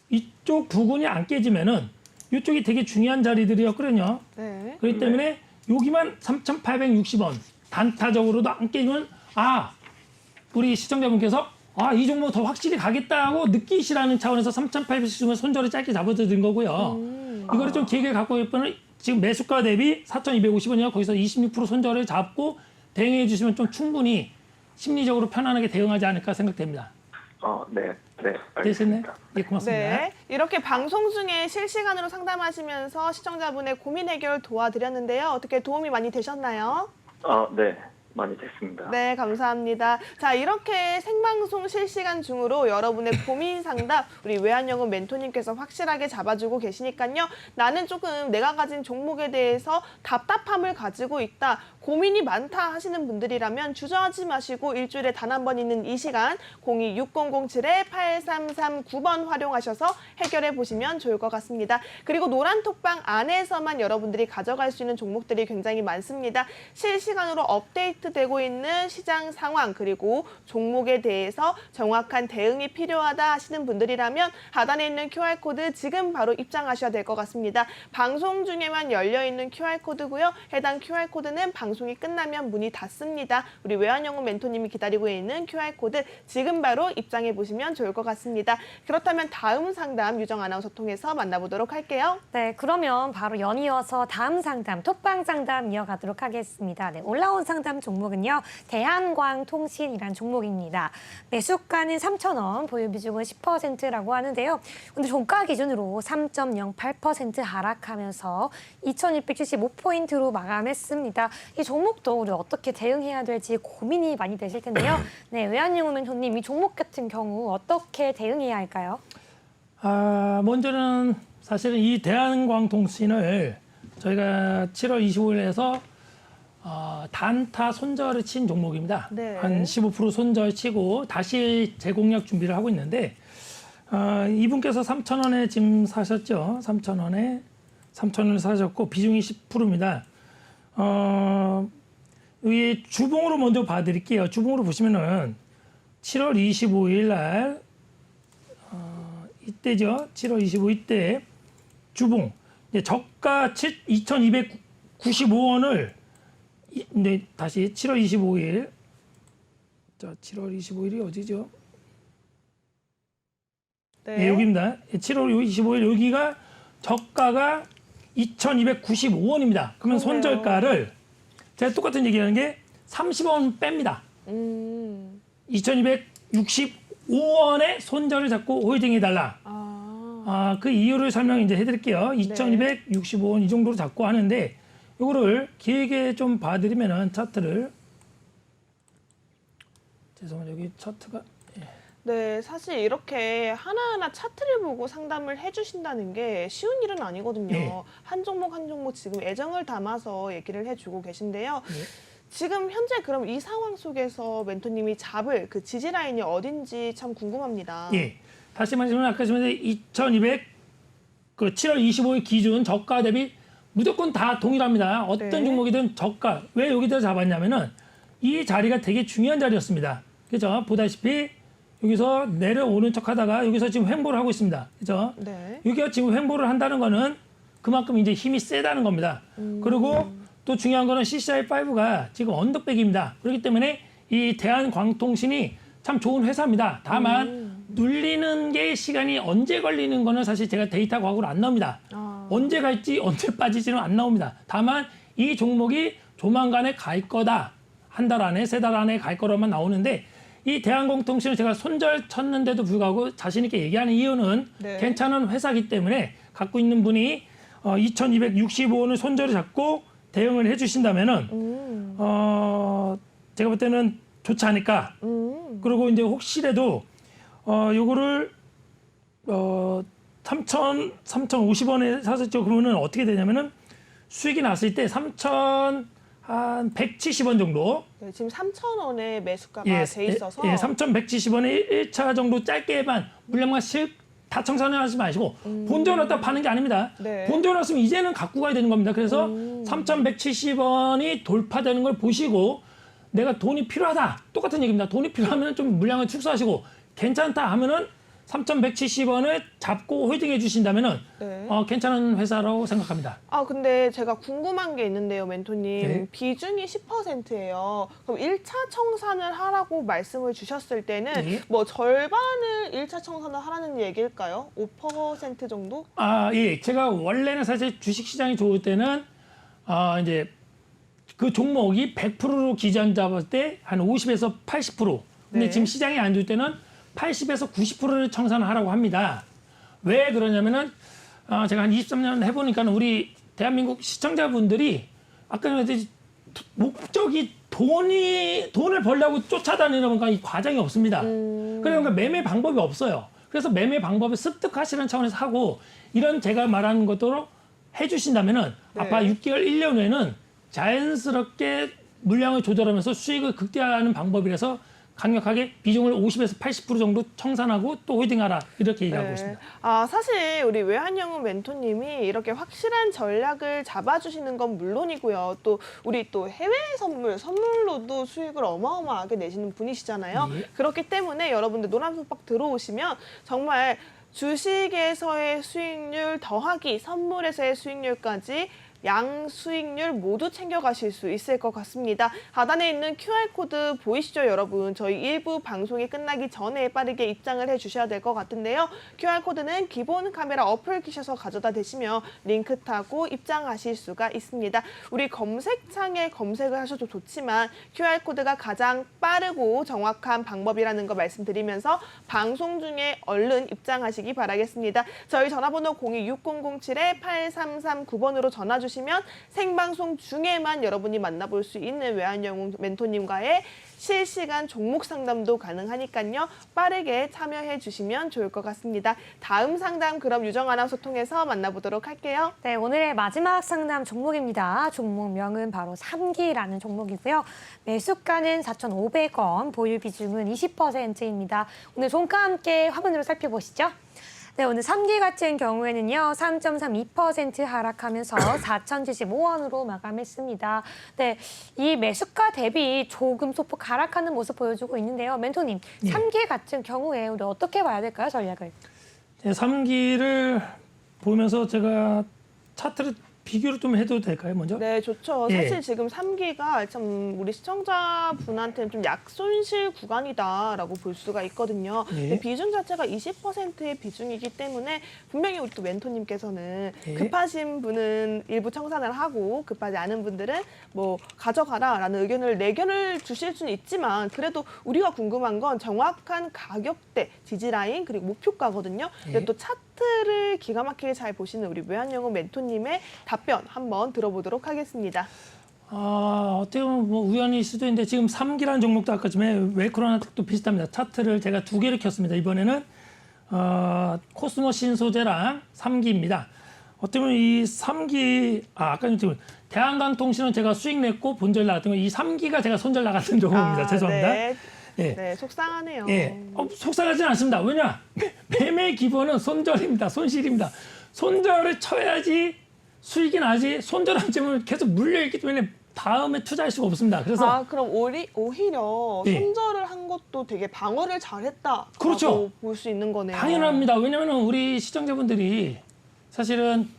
이쪽 부분이 안 깨지면은 이쪽이 되게 중요한 자리들이었거든요. 네. 그렇기 때문에 여기만 3,860원 단타적으로도 안 깨지면 우리 시청자분께서 이 종목 더 확실히 가겠다고 느끼시라는 차원에서 3,860원 손절을 짧게 잡아드린 거고요. 이거를 좀 길게 갖고 있으면 지금 매수가 대비 4,250원이요. 거기서 26% 손절을 잡고 대응해 주시면 좀 충분히 심리적으로 편안하게 대응하지 않을까 생각됩니다. 네. 되셨나요? 알겠습니다. 예, 고맙습니다. 네, 이렇게 방송 중에 실시간으로 상담하시면서 시청자분의 고민 해결 도와드렸는데요. 어떻게 도움이 많이 되셨나요? 네. 많이 됐습니다. 네, 감사합니다. 자, 이렇게 생방송 실시간 중으로 여러분의 고민 상담 우리 외환영웅 멘토님께서 확실하게 잡아주고 계시니까요. 나는 조금 내가 가진 종목에 대해서 답답함을 가지고 있다. 고민이 많다 하시는 분들이라면 주저하지 마시고 일주일에 단 한 번 있는 이 시간 026007-8339번 활용하셔서 해결해 보시면 좋을 것 같습니다. 그리고 노란톡방 안에서만 여러분들이 가져갈 수 있는 종목들이 굉장히 많습니다. 실시간으로 업데이트되고 있는 시장 상황 그리고 종목에 대해서 정확한 대응이 필요하다 하시는 분들이라면 하단에 있는 QR코드 지금 바로 입장하셔야 될 것 같습니다. 방송 중에만 열려있는 QR코드고요. 해당 QR코드는 방송이 끝나면 문이 닫습니다. 우리 외환영웅 멘토님이 기다리고 있는 QR코드 지금 바로 입장해 보시면 좋을 것 같습니다. 그렇다면 다음 상담 유정 아나운서 통해서 만나보도록 할게요. 네, 그러면 바로 연이어서 다음 상담, 톡방 상담 이어가도록 하겠습니다. 네, 올라온 상담 종목은요. 대한광통신이란 종목입니다. 매수가는 3,000원, 보유 비중은 10%라고 하는데요. 근데 종가 기준으로 3.08% 하락하면서 2,675포인트로 마감했습니다. 이 종목도 우리 어떻게 대응해야 될지 고민이 많이 되실 텐데요. 네, 외환영웅 멘토님, 이 종목 같은 경우 어떻게 대응해야 할까요? 먼저는 사실은 이 대한광통신을 저희가 7월 25일에서 단타 손절을 친 종목입니다. 네. 한 15% 손절 치고 다시 재공략 준비를 하고 있는데 이분께서 3,000원에 지금 사셨죠. 3,000원을 사셨고 비중이 10%입니다. 여기 주봉으로 먼저 봐드릴게요. 주봉으로 보시면은 7월 25일 날 이때죠. 7월 25일 이때 주봉 저가 2,295원을 다시 7월 25일 자 7월 25일이 어디죠? 네. 여기입니다. 7월 25일 여기가 저가가 2,295원입니다. 그러면 그러네요. 손절가를 제가 똑같은 얘기하는 게 30원 뺍니다. 2,265원에 손절을 잡고 홀딩해달라. 그 이유를 설명 이제 해드릴게요. 2,265원 이 정도로 잡고 하는데 이거를 길게 좀 봐드리면은 차트를 죄송해요. 여기 차트가 네, 사실 이렇게 하나하나 차트를 보고 상담을 해주신다는 게 쉬운 일은 아니거든요. 네. 한 종목 한 종목 지금 애정을 담아서 얘기를 해주고 계신데요. 네. 지금 현재 그럼 이 상황 속에서 멘토님이 잡을 그 지지 라인이 어딘지 참 궁금합니다. 예. 다시 말하면 아까 전에 2,200 그 7월 25일 기준 저가 대비 무조건 다 동일합니다. 어떤 네. 종목이든 저가. 왜 여기다 잡았냐면은 이 자리가 되게 중요한 자리였습니다. 그죠? 보다시피 여기서 내려오는 척 하다가 여기서 지금 횡보를 하고 있습니다. 그죠? 네. 여기가 지금 횡보를 한다는 거는 그만큼 이제 힘이 세다는 겁니다. 그리고 또 중요한 거는 CCI5가 지금 언더백입니다. 그렇기 때문에 이 대한광통신이 참 좋은 회사입니다. 다만 눌리는 게 시간이 언제 걸리는 거는 사실 제가 데이터 과학으로 안 나옵니다. 언제 갈지 언제 빠지지는 안 나옵니다. 다만 이 종목이 조만간에 갈 거다. 한 달 안에 세 달 안에 갈 거로만 나오는데 이 대한광통신을 제가 손절 쳤는데도 불구하고 자신 있게 얘기하는 이유는 네. 괜찮은 회사이기 때문에 갖고 있는 분이 2,265원을 손절을 잡고 대응을 해주신다면은 제가 볼 때는 좋지 않을까. 그리고 이제 혹시라도 요거를 3,050원에 샀었죠. 그러면은 어떻게 되냐면은 수익이 났을 때 3,170원 정도. 네, 지금 3,000원에 매수가가 돼 있어서 3,170원에 1차 정도 짧게만 물량만 다 청산하지 마시고 본전을 갖다 파는 게 아닙니다. 네. 본전 왔으면 이제는 갖고 가야 되는 겁니다. 그래서 3,170원이 돌파되는 걸 보시고 내가 돈이 필요하다. 똑같은 얘기입니다. 돈이 필요하면 좀 물량을 축소하시고 괜찮다 하면은 3,170원을 잡고 홀딩해 주신다면은 네. 괜찮은 회사라고 생각합니다. 근데 제가 궁금한 게 있는데요, 멘토님. 네. 비중이 10%예요. 그럼 1차 청산을 하라고 말씀을 주셨을 때는 네. 뭐 절반을 1차 청산을 하라는 얘기일까요? 5% 정도? 예. 제가 원래는 사실 주식시장이 좋을 때는 이제 그 종목이 100%로 기준 잡을 때 한 50에서 80%. 근데 네. 지금 시장이 안 좋을 때는 80에서 90%를 청산하라고 합니다. 왜 그러냐면은 제가 한 23년 해보니까 우리 대한민국 시청자분들이 아까 전에 목적이 돈을 벌려고 쫓아다니는 건가 이 과정이 없습니다. 그러니까 매매 방법이 없어요. 그래서 매매 방법을 습득하시는 차원에서 하고 이런 제가 말하는 것대로 해주신다면은 네. 아빠 6개월, 1년 후에는 자연스럽게 물량을 조절하면서 수익을 극대화하는 방법이라서 강력하게 비중을 50에서 80% 정도 청산하고 또 홀딩하라 이렇게 얘기하고 있습니다. 사실 우리 외환영웅 멘토님이 이렇게 확실한 전략을 잡아주시는 건 물론이고요. 또 우리 또 해외 선물로도 수익을 어마어마하게 내시는 분이시잖아요. 예. 그렇기 때문에 여러분들 노란손박 들어오시면 정말 주식에서의 수익률 더하기 선물에서의 수익률까지 양 수익률 모두 챙겨가실 수 있을 것 같습니다. 하단에 있는 QR코드 보이시죠, 여러분? 저희 일부 방송이 끝나기 전에 빠르게 입장을 해주셔야 될 것 같은데요. QR코드는 기본 카메라 어플 키셔서 가져다 대시면 링크 타고 입장하실 수가 있습니다. 우리 검색창에 검색을 하셔도 좋지만 QR코드가 가장 빠르고 정확한 방법이라는 거 말씀드리면서 방송 중에 얼른 입장하시기 바라겠습니다. 저희 전화번호 026007-8339번으로 전화 주시면 생방송 중에만 여러분이 만나볼 수 있는 외환영웅 멘토님과의 실시간 종목 상담도 가능하니까요. 빠르게 참여해 주시면 좋을 것 같습니다. 다음 상담 그럼 유정 아나운서 통해서 만나보도록 할게요. 네, 오늘의 마지막 상담 종목입니다. 종목명은 바로 3기라는 종목이고요. 매수가는 4,500원, 보유 비중은 20%입니다. 오늘 종가 함께 화면으로 살펴보시죠. 네, 오늘 3기 같은 경우에는요, 3.32% 하락하면서 4,075원으로 마감했습니다. 네, 이 매수가 대비 조금 소폭 하락하는 모습 보여주고 있는데요. 멘토님, 3기 같은 경우에 우리 어떻게 봐야 될까요, 전략을? 네, 3기를 보면서 제가 차트를 비교를 좀 해도 될까요, 먼저? 네, 좋죠. 예. 사실 지금 3기가 참 우리 시청자분한테는 좀 약손실 구간이다라고 볼 수가 있거든요. 예. 근데 비중 자체가 20%의 비중이기 때문에 분명히 우리 또 멘토님께서는 예. 급하신 분은 일부 청산을 하고 급하지 않은 분들은 뭐 가져가라라는 내견을 주실 수는 있지만 그래도 우리가 궁금한 건 정확한 가격대, 지지라인 그리고 목표가거든요. 근데 예. 또 차트를 기가 막히게 잘 보시는 우리 외환영웅 멘토님의 답변 한번 들어보도록 하겠습니다. 어떻게 보면 뭐 우연일 수도 있는데 지금 3기라는 종목도 아까 전에 웨이크로나틱도 비슷합니다. 차트를 제가 2개를 켰습니다. 이번에는 코스모 신소재랑 3기입니다. 어떻게 보면 이 3기, 아까 지금 대한강통신은 제가 수익 냈고 본절 나갔던 거, 이 3기가 제가 손절 나갔던 종목입니다. 죄송합니다. 네. 예. 네, 속상하네요. 예, 속상하지는 않습니다. 왜냐? 매매 기본은 손절입니다. 손실입니다. 손절을 쳐야지 수익이 나지 손절한 점은 계속 물려있기 때문에 다음에 투자할 수가 없습니다. 그래서 그럼 오히려 예. 손절을 한 것도 되게 방어를 잘했다. 그렇죠. 볼 수 있는 거네요. 당연합니다. 왜냐하면 우리 시청자분들이 사실은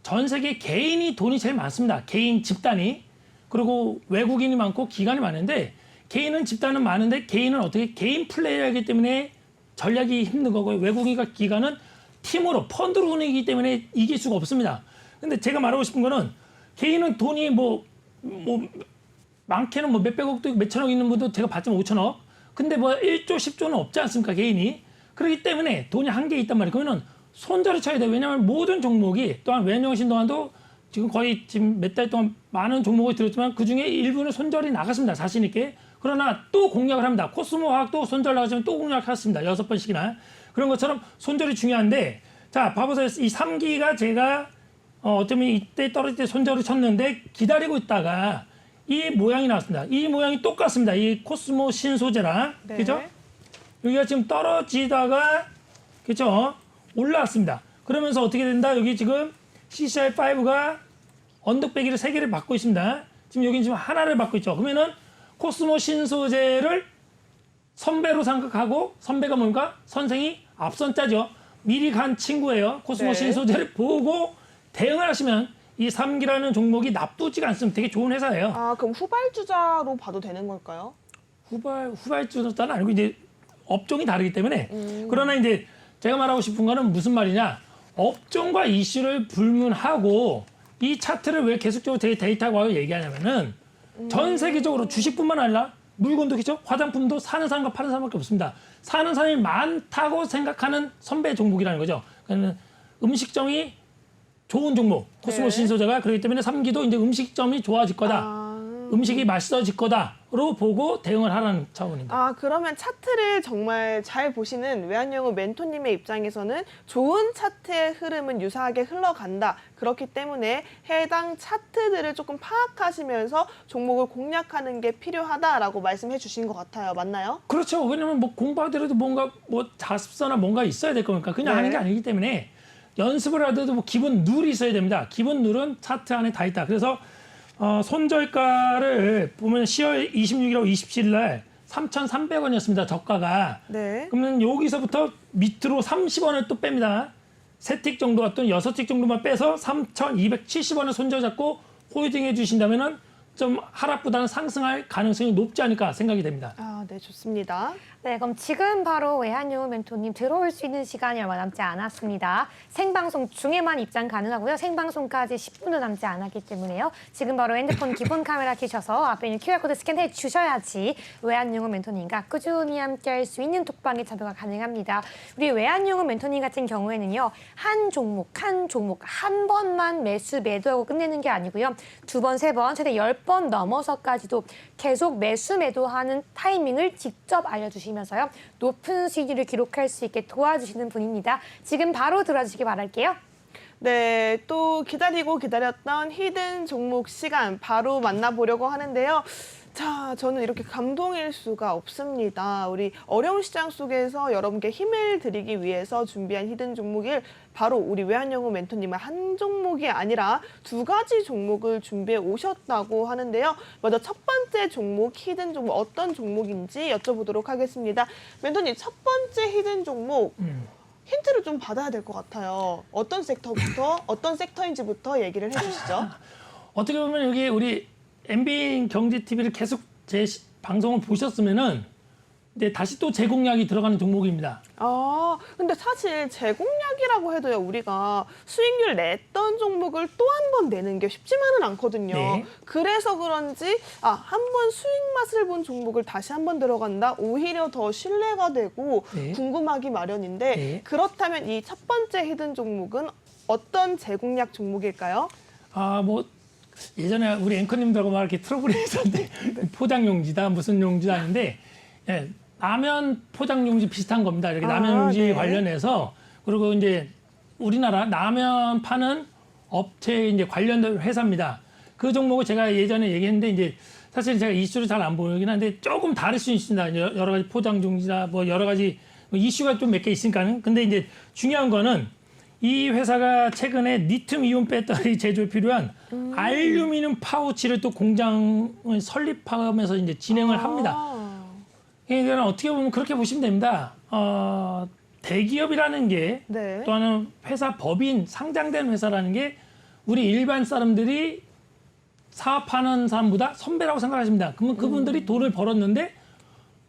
전 세계 개인이 돈이 제일 많습니다. 개인 집단이. 그리고 외국인이 많고 기관이 많은데 개인은 집단은 많은데 개인은 어떻게 개인 플레이하기 때문에 전략이 힘든 거고요. 외국인과 기관은 팀으로 펀드로 운영이기 때문에 이길 수가 없습니다. 근데 제가 말하고 싶은 거는 개인은 돈이 뭐 많게는 뭐 몇백억도 몇천억 있는 분도 제가 봤지만 5천억. 근데 뭐 1조 10조는 없지 않습니까, 개인이. 그렇기 때문에 돈이 한계 있단 말이에요. 그러면 손절을 쳐야 돼요. 왜냐하면 모든 종목이 또한 외환영신 동안도 지금 거의 지금 몇 달 동안 많은 종목을 들었지만 그중에 일부는 손절이 나갔습니다. 자신 있게. 그러나 또 공략을 합니다. 코스모 화학도 손절 나가지만 또 공략했습니다. 6번씩이나. 그런 것처럼 손절이 중요한데 자, 봐보세요. 이 3기가 제가 어쩌면 이때 떨어질 때 손절을 쳤는데 기다리고 있다가 이 모양이 나왔습니다. 이 모양이 똑같습니다. 이 코스모 신소재랑. 네. 그죠? 여기가 지금 떨어지다가 그죠? 올라왔습니다. 그러면서 어떻게 된다? 여기 지금 CCI5가 언덕배기를 3개를 받고 있습니다. 지금 여기 지금 하나를 받고 있죠. 그러면은 코스모 신소재를 선배로 생각하고 선배가 뭔가 선생이 앞선 짜죠. 미리 간 친구예요. 코스모 네. 신소재를 보고 대응을 하시면 이 3기라는 종목이 나쁘지가 않습니다. 되게 좋은 회사예요. 그럼 후발주자로 봐도 되는 걸까요? 후발주자는 아니고 이제 업종이 다르기 때문에 그러나 이제 제가 말하고 싶은 거는 무슨 말이냐? 업종과 이슈를 불문하고 이 차트를 왜 계속적으로 데이터하고 얘기하냐면은 전 세계적으로 주식뿐만 아니라 물건도 그렇죠? 화장품도 사는 사람과 파는 사람밖에 없습니다. 사는 사람이 많다고 생각하는 선배 종목이라는 거죠. 그러니까 음식점이 좋은 종목, 코스모 네. 신소재가 그렇기 때문에 3기도 이제 음식점이 좋아질 거다. 음식이 맛있어질 거다로 보고 대응을 하라는 차원입니다. 아, 그러면 차트를 정말 잘 보시는 외환영웅 멘토님의 입장에서는 좋은 차트의 흐름은 유사하게 흘러간다. 그렇기 때문에 해당 차트들을 조금 파악하시면서 종목을 공략하는 게 필요하다라고 말씀해 주신 것 같아요. 맞나요? 그렇죠. 왜냐면 뭐 공부하더라도 뭔가 뭐 자습서나 뭔가 있어야 될 거니까 그냥 네. 하는 게 아니기 때문에 연습을 하더라도 뭐 기본 룰이 있어야 됩니다. 기본 룰은 차트 안에 다 있다. 그래서 손절가를 보면 10월 26일하고 27일 날 3,300원이었습니다. 저가가. 네. 그러면 여기서부터 밑으로 30원을 또 뺍니다. 3틱 정도가 또는 6틱 정도만 빼서 3,270원을 손절 잡고 홀딩해 주신다면은 좀 하락보다는 상승할 가능성이 높지 않을까 생각이 됩니다. 아, 네, 좋습니다. 네, 그럼 지금 바로 외환용우 멘토님 들어올 수 있는 시간이 얼마 남지 않았습니다. 생방송 중에만 입장 가능하고요. 생방송까지 10분도 남지 않았기 때문에요. 지금 바로 핸드폰 기본 카메라 켜셔서 앞에 있는 QR코드 스캔해 주셔야지 외환용우 멘토님과 꾸준히 함께 할 수 있는 톡방에 참여가 가능합니다. 우리 외환용우 멘토님 같은 경우에는요. 한 종목 한 번만 매수 매도하고 끝내는 게 아니고요. 2번, 3번, 최대 10번 넘어서까지도 계속 매수 매도하는 타이밍을 직접 알려주시면서요. 높은 수익률을 기록할 수 있게 도와주시는 분입니다. 지금 바로 들어주시기 바랄게요. 네, 또 기다리고 기다렸던 히든 종목 시간 바로 만나보려고 하는데요. 자, 저는 이렇게 감동일 수가 없습니다. 우리 어려운 시장 속에서 여러분께 힘을 드리기 위해서 준비한 히든 종목을 바로 우리 외환영웅 멘토님은 한 종목이 아니라 2가지 종목을 준비해 오셨다고 하는데요. 먼저 첫 번째 종목, 히든 종목 어떤 종목인지 여쭤보도록 하겠습니다. 멘토님, 첫 번째 히든 종목 힌트를 좀 받아야 될 것 같아요. 어떤 섹터부터, 어떤 섹터인지부터 얘기를 해주시죠. 어떻게 보면 여기 우리 MB 경제 TV를 계속 제 방송을 보셨으면은 이제 다시 또 재공략이 들어가는 종목입니다. 아, 근데 사실 재공략이라고 해도요, 우리가 수익률 냈던 종목을 또 한 번 내는 게 쉽지만은 않거든요. 네. 그래서 그런지, 한 번 수익 맛을 본 종목을 다시 한 번 들어간다? 오히려 더 신뢰가 되고 네. 궁금하기 마련인데, 네. 그렇다면 이 첫 번째 히든 종목은 어떤 재공략 종목일까요? 뭐 예전에 우리 앵커님들하고 막 이렇게 트러블이 있었는데 포장 용지다 무슨 용지다 하는데 예, 라면 포장 용지 비슷한 겁니다. 이렇게 라면 용지 네. 관련해서 그리고 이제 우리나라 라면 파는 업체에 이제 관련된 회사입니다. 그 종목을 제가 예전에 얘기했는데 이제 사실 제가 이슈를 잘 안 보이긴 한데 조금 다를 수 있습니다. 여러 가지 포장 용지나 뭐 여러 가지 이슈가 좀 몇 개 있으니까는. 근데 이제 중요한 거는 이 회사가 최근에 리튬 이온 배터리 제조에 필요한 알루미늄 파우치를 또 공장을 설립하면서 이제 진행을 합니다. 그러니까 어떻게 보면 그렇게 보시면 됩니다. 대기업이라는 게 네. 또 하나는 회사 법인 상장된 회사라는 게 우리 일반 사람들이 사업하는 사람보다 선배라고 생각하십니다. 그러면 그분들이 돈을 벌었는데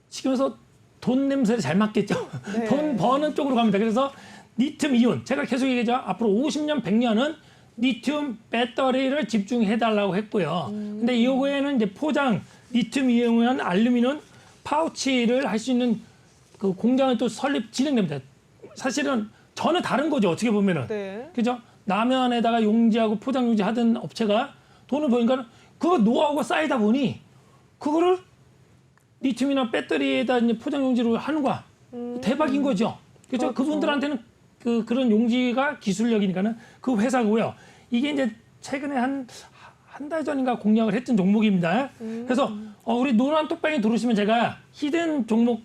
지금에서 돈 냄새를 잘 맡겠죠. 네. 돈 버는 쪽으로 갑니다. 그래서 리튬 이온, 제가 계속 얘기하죠. 앞으로 50년, 100년은 리튬 배터리를 집중해달라고 했고요. 근데 이거에는 이제 포장, 리튬 이온, 알루미늄 파우치를 할 수 있는 그 공장을 또 설립, 진행됩니다. 사실은 전혀 다른 거죠. 어떻게 보면은. 네. 그죠? 라면에다가 용지하고 포장 용지 하던 업체가 돈을 버니까 그 노하우가 쌓이다 보니 그거를 리튬이나 배터리에다 이제 포장 용지로 하는 거야. 대박인 거죠. 그렇죠? 그렇죠. 그분들한테는 그런 용지가 기술력이니까는 그 회사고요. 이게 이제 최근에 한 달 전인가 공략을 했던 종목입니다. 그래서 우리 노란 톡방에 들어오시면 제가 히든 종목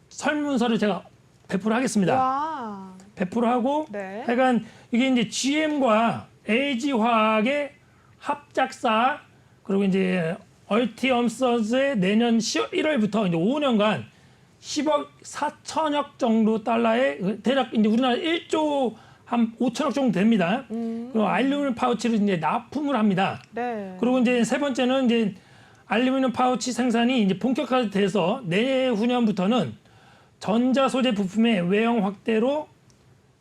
설문서를 제가 배포를 하겠습니다. 와. 배포를 하고 네. 약간 이게 이제 GM과 LG화학의 합작사 그리고 이제 얼티엄서즈의 내년 1월부터 이제 5년간 10억 4천억 정도 달러의 대략 이제 우리나라 1조 한 5천억 정도 됩니다. 그리고 알루미늄 파우치를 이제 납품을 합니다. 네. 그리고 이제 세 번째는 이제 알루미늄 파우치 생산이 이제 본격화돼서 내후년부터는 전자 소재 부품의 외형 확대로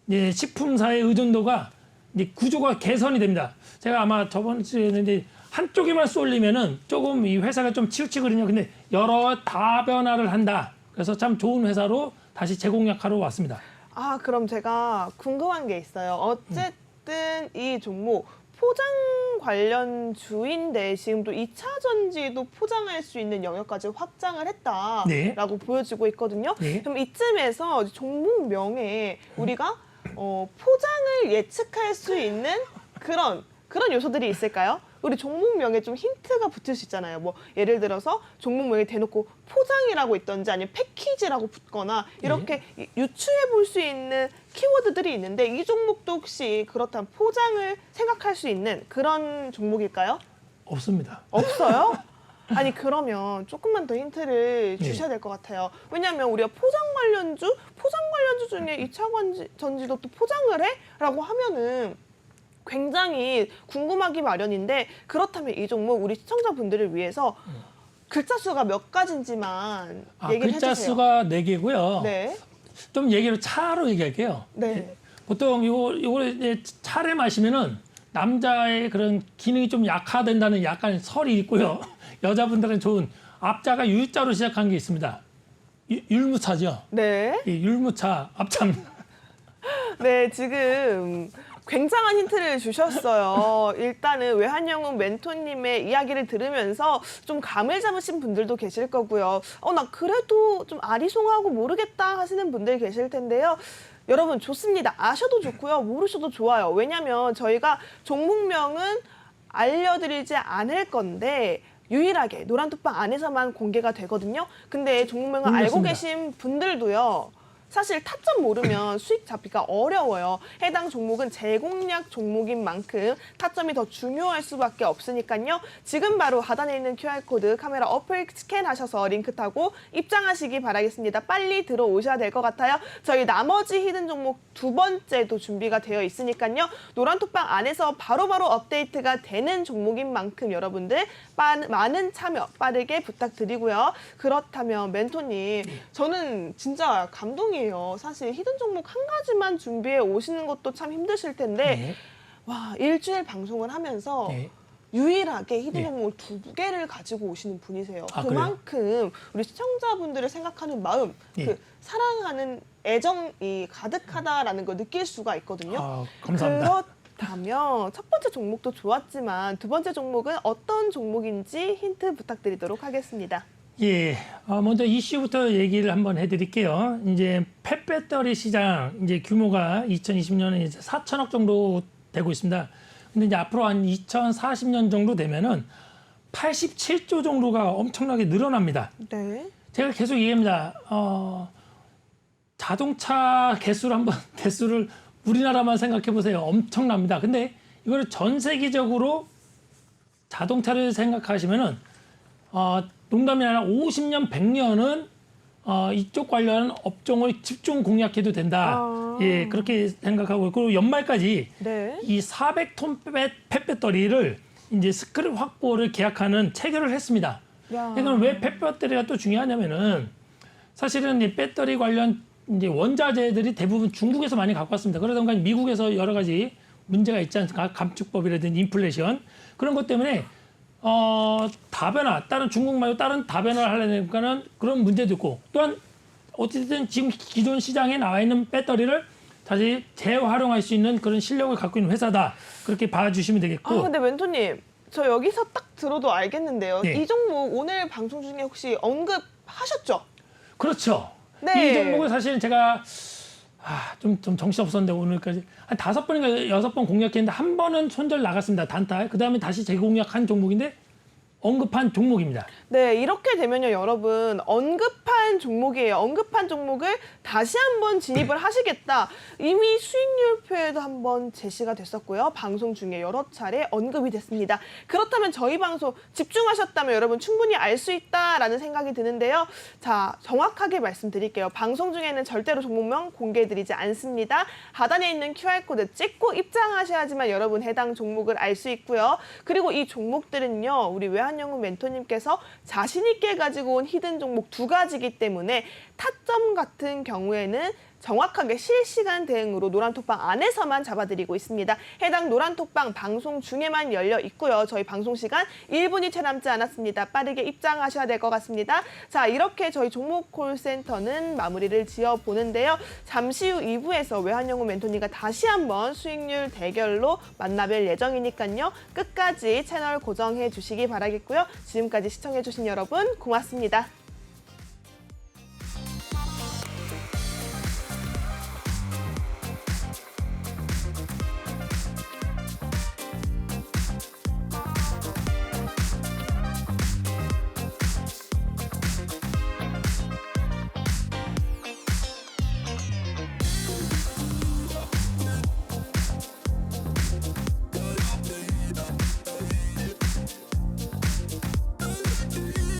이제 식품사의 의존도가 이제 구조가 개선이 됩니다. 제가 아마 저번 주에는 이제 한쪽에만 쏠리면은 조금 이 회사가 좀 치우치거든요. 근데 여러 다변화를 한다. 그래서 참 좋은 회사로 다시 재공략하러 왔습니다. 그럼 제가 궁금한 게 있어요. 어쨌든 이 종목 포장 관련주인데 지금 또 2차 전지도 포장할 수 있는 영역까지 확장을 했다라고 네. 보여지고 있거든요. 네. 그럼 이쯤에서 종목명에 우리가 포장을 예측할 수 있는 그런 요소들이 있을까요? 우리 종목명에 좀 힌트가 붙을 수 있잖아요. 뭐 예를 들어서 종목명에 대놓고 포장이라고 있던지 아니면 패키지라고 붙거나 이렇게 유추해 볼 수 있는 키워드들이 있는데 이 종목도 혹시 그렇다면 포장을 생각할 수 있는 그런 종목일까요? 없습니다. 없어요? 아니 그러면 조금만 더 힌트를 주셔야 될 것 같아요. 왜냐하면 우리가 포장 관련주 중에 2차 전지도 또 포장을 해? 라고 하면은 굉장히 궁금하기 마련인데 그렇다면 이 종목 우리 시청자분들을 위해서 글자 수가 몇 가지인지만 얘기를 글자 해주세요. 수가 4개고요. 네. 좀 얘기를 차로 얘기할게요. 네. 보통 요거를 이제 차를 마시면은 남자의 그런 기능이 좀 약화된다는 약간 설이 있고요. 여자분들은 좋은 앞자가 U자로 시작한 게 있습니다. 율무차죠. 네. 이 율무차 앞자입니다. 네, 지금 굉장한 힌트를 주셨어요. 일단은 외환영웅 멘토님의 이야기를 들으면서 좀 감을 잡으신 분들도 계실 거고요. 나 그래도 좀 아리송하고 모르겠다 하시는 분들 계실 텐데요. 여러분 좋습니다. 아셔도 좋고요. 모르셔도 좋아요. 왜냐하면 저희가 종목명은 알려드리지 않을 건데 유일하게 노란톡방 안에서만 공개가 되거든요. 근데 종목명을 알고 계신 분들도요. 사실 타점 모르면 수익 잡기가 어려워요. 해당 종목은 재공략 종목인 만큼 타점이 더 중요할 수밖에 없으니까요. 지금 바로 하단에 있는 QR코드 카메라 어플 스캔하셔서 링크 타고 입장하시기 바라겠습니다. 빨리 들어오셔야 될 것 같아요. 저희 나머지 히든 종목 2번째도 준비가 되어 있으니까요. 노란톡방 안에서 바로바로 업데이트가 되는 종목인 만큼 여러분들 많은 참여 빠르게 부탁드리고요. 그렇다면 멘토님, 저는 진짜 감동이에요. 사실 히든 종목 한 가지만 준비해 오시는 것도 참 힘드실 텐데 와, 일주일 방송을 하면서 유일하게 히든 종목을 2개를 가지고 오시는 분이세요. 그만큼 우리 시청자분들을 생각하는 마음, 그 사랑하는 애정이 가득하다라는 걸 느낄 수가 있거든요. 감사합니다. 그렇다면 첫 번째 종목도 좋았지만 두 번째 종목은 어떤 종목인지 힌트 부탁드리도록 하겠습니다. 예, 먼저 이슈부터 얘기를 한번 해드릴게요. 이제 펫배터리 시장 이제 규모가 2020년에 이제 4천억 정도 되고 있습니다. 근데 이제 앞으로 한 2040년 정도 되면은 87조 정도가 엄청나게 늘어납니다. 네. 제가 계속 얘기합니다. 자동차 개수를 우리나라만 생각해 보세요. 엄청납니다. 근데 이거를 전 세계적으로 자동차를 생각하시면은 농담이 아니라 50년, 100년은 이쪽 관련 업종을 집중 공략해도 된다. 예, 그렇게 생각하고 그리고 연말까지 이 400톤 펫배터리를 이제 스크랩 확보를 계약하는 체결을 했습니다. 그러니까 왜 펫배터리가 또 중요하냐면은 사실은 이 배터리 관련 이제 원자재들이 대부분 중국에서 많이 갖고 왔습니다. 그러다 보니까 미국에서 여러 가지 문제가 있지 않습니까? 감축법이라든지 인플레이션 그런 것 때문에 다변화, 다른 중국 말고 다른 다변화를 하려니까는 그런 문제도 있고 또한 어쨌든 지금 기존 시장에 나와 있는 배터리를 다시 재활용할 수 있는 그런 실력을 갖고 있는 회사다. 그렇게 봐주시면 되겠고. 근데 멘토님, 저 여기서 딱 들어도 알겠는데요. 이 종목 오늘 방송 중에 혹시 언급하셨죠? 그렇죠. 네. 이 종목은 사실은 제가 좀 정신없었는데 오늘까지 한 5번인가 6번 공략했는데 한 번은 손절 나갔습니다. 단타. 그다음에 다시 재공략한 종목인데 언급한 종목입니다. 네, 이렇게 되면요, 여러분 언급한 종목이에요. 언급한 종목을 다시 한번 진입을 하시겠다. 이미 수익률표에도 한번 제시가 됐었고요. 방송 중에 여러 차례 언급이 됐습니다. 그렇다면 저희 방송 집중하셨다면 여러분 충분히 알 수 있다라는 생각이 드는데요. 자, 정확하게 말씀드릴게요. 방송 중에는 절대로 종목명 공개해드리지 않습니다. 하단에 있는 QR코드 찍고 입장하셔야지만 여러분 해당 종목을 알 수 있고요. 그리고 이 종목들은요, 우리 외환영웅 멘토님께서 자신 있게 가지고 온 히든 종목 2가지이기 때문에 타점 같은 경우에는 정확하게 실시간 대응으로 노란톡방 안에서만 잡아드리고 있습니다. 해당 노란톡방 방송 중에만 열려 있고요. 저희 방송 시간 1분이 채 남지 않았습니다. 빠르게 입장하셔야 될 것 같습니다. 자, 이렇게 저희 종목 콜센터는 마무리를 지어보는데요. 잠시 후 2부에서 외환연구 멘토님과 다시 한번 수익률 대결로 만나뵐 예정이니까요. 끝까지 채널 고정해 주시기 바라겠고요. 지금까지 시청해주신 여러분 고맙습니다.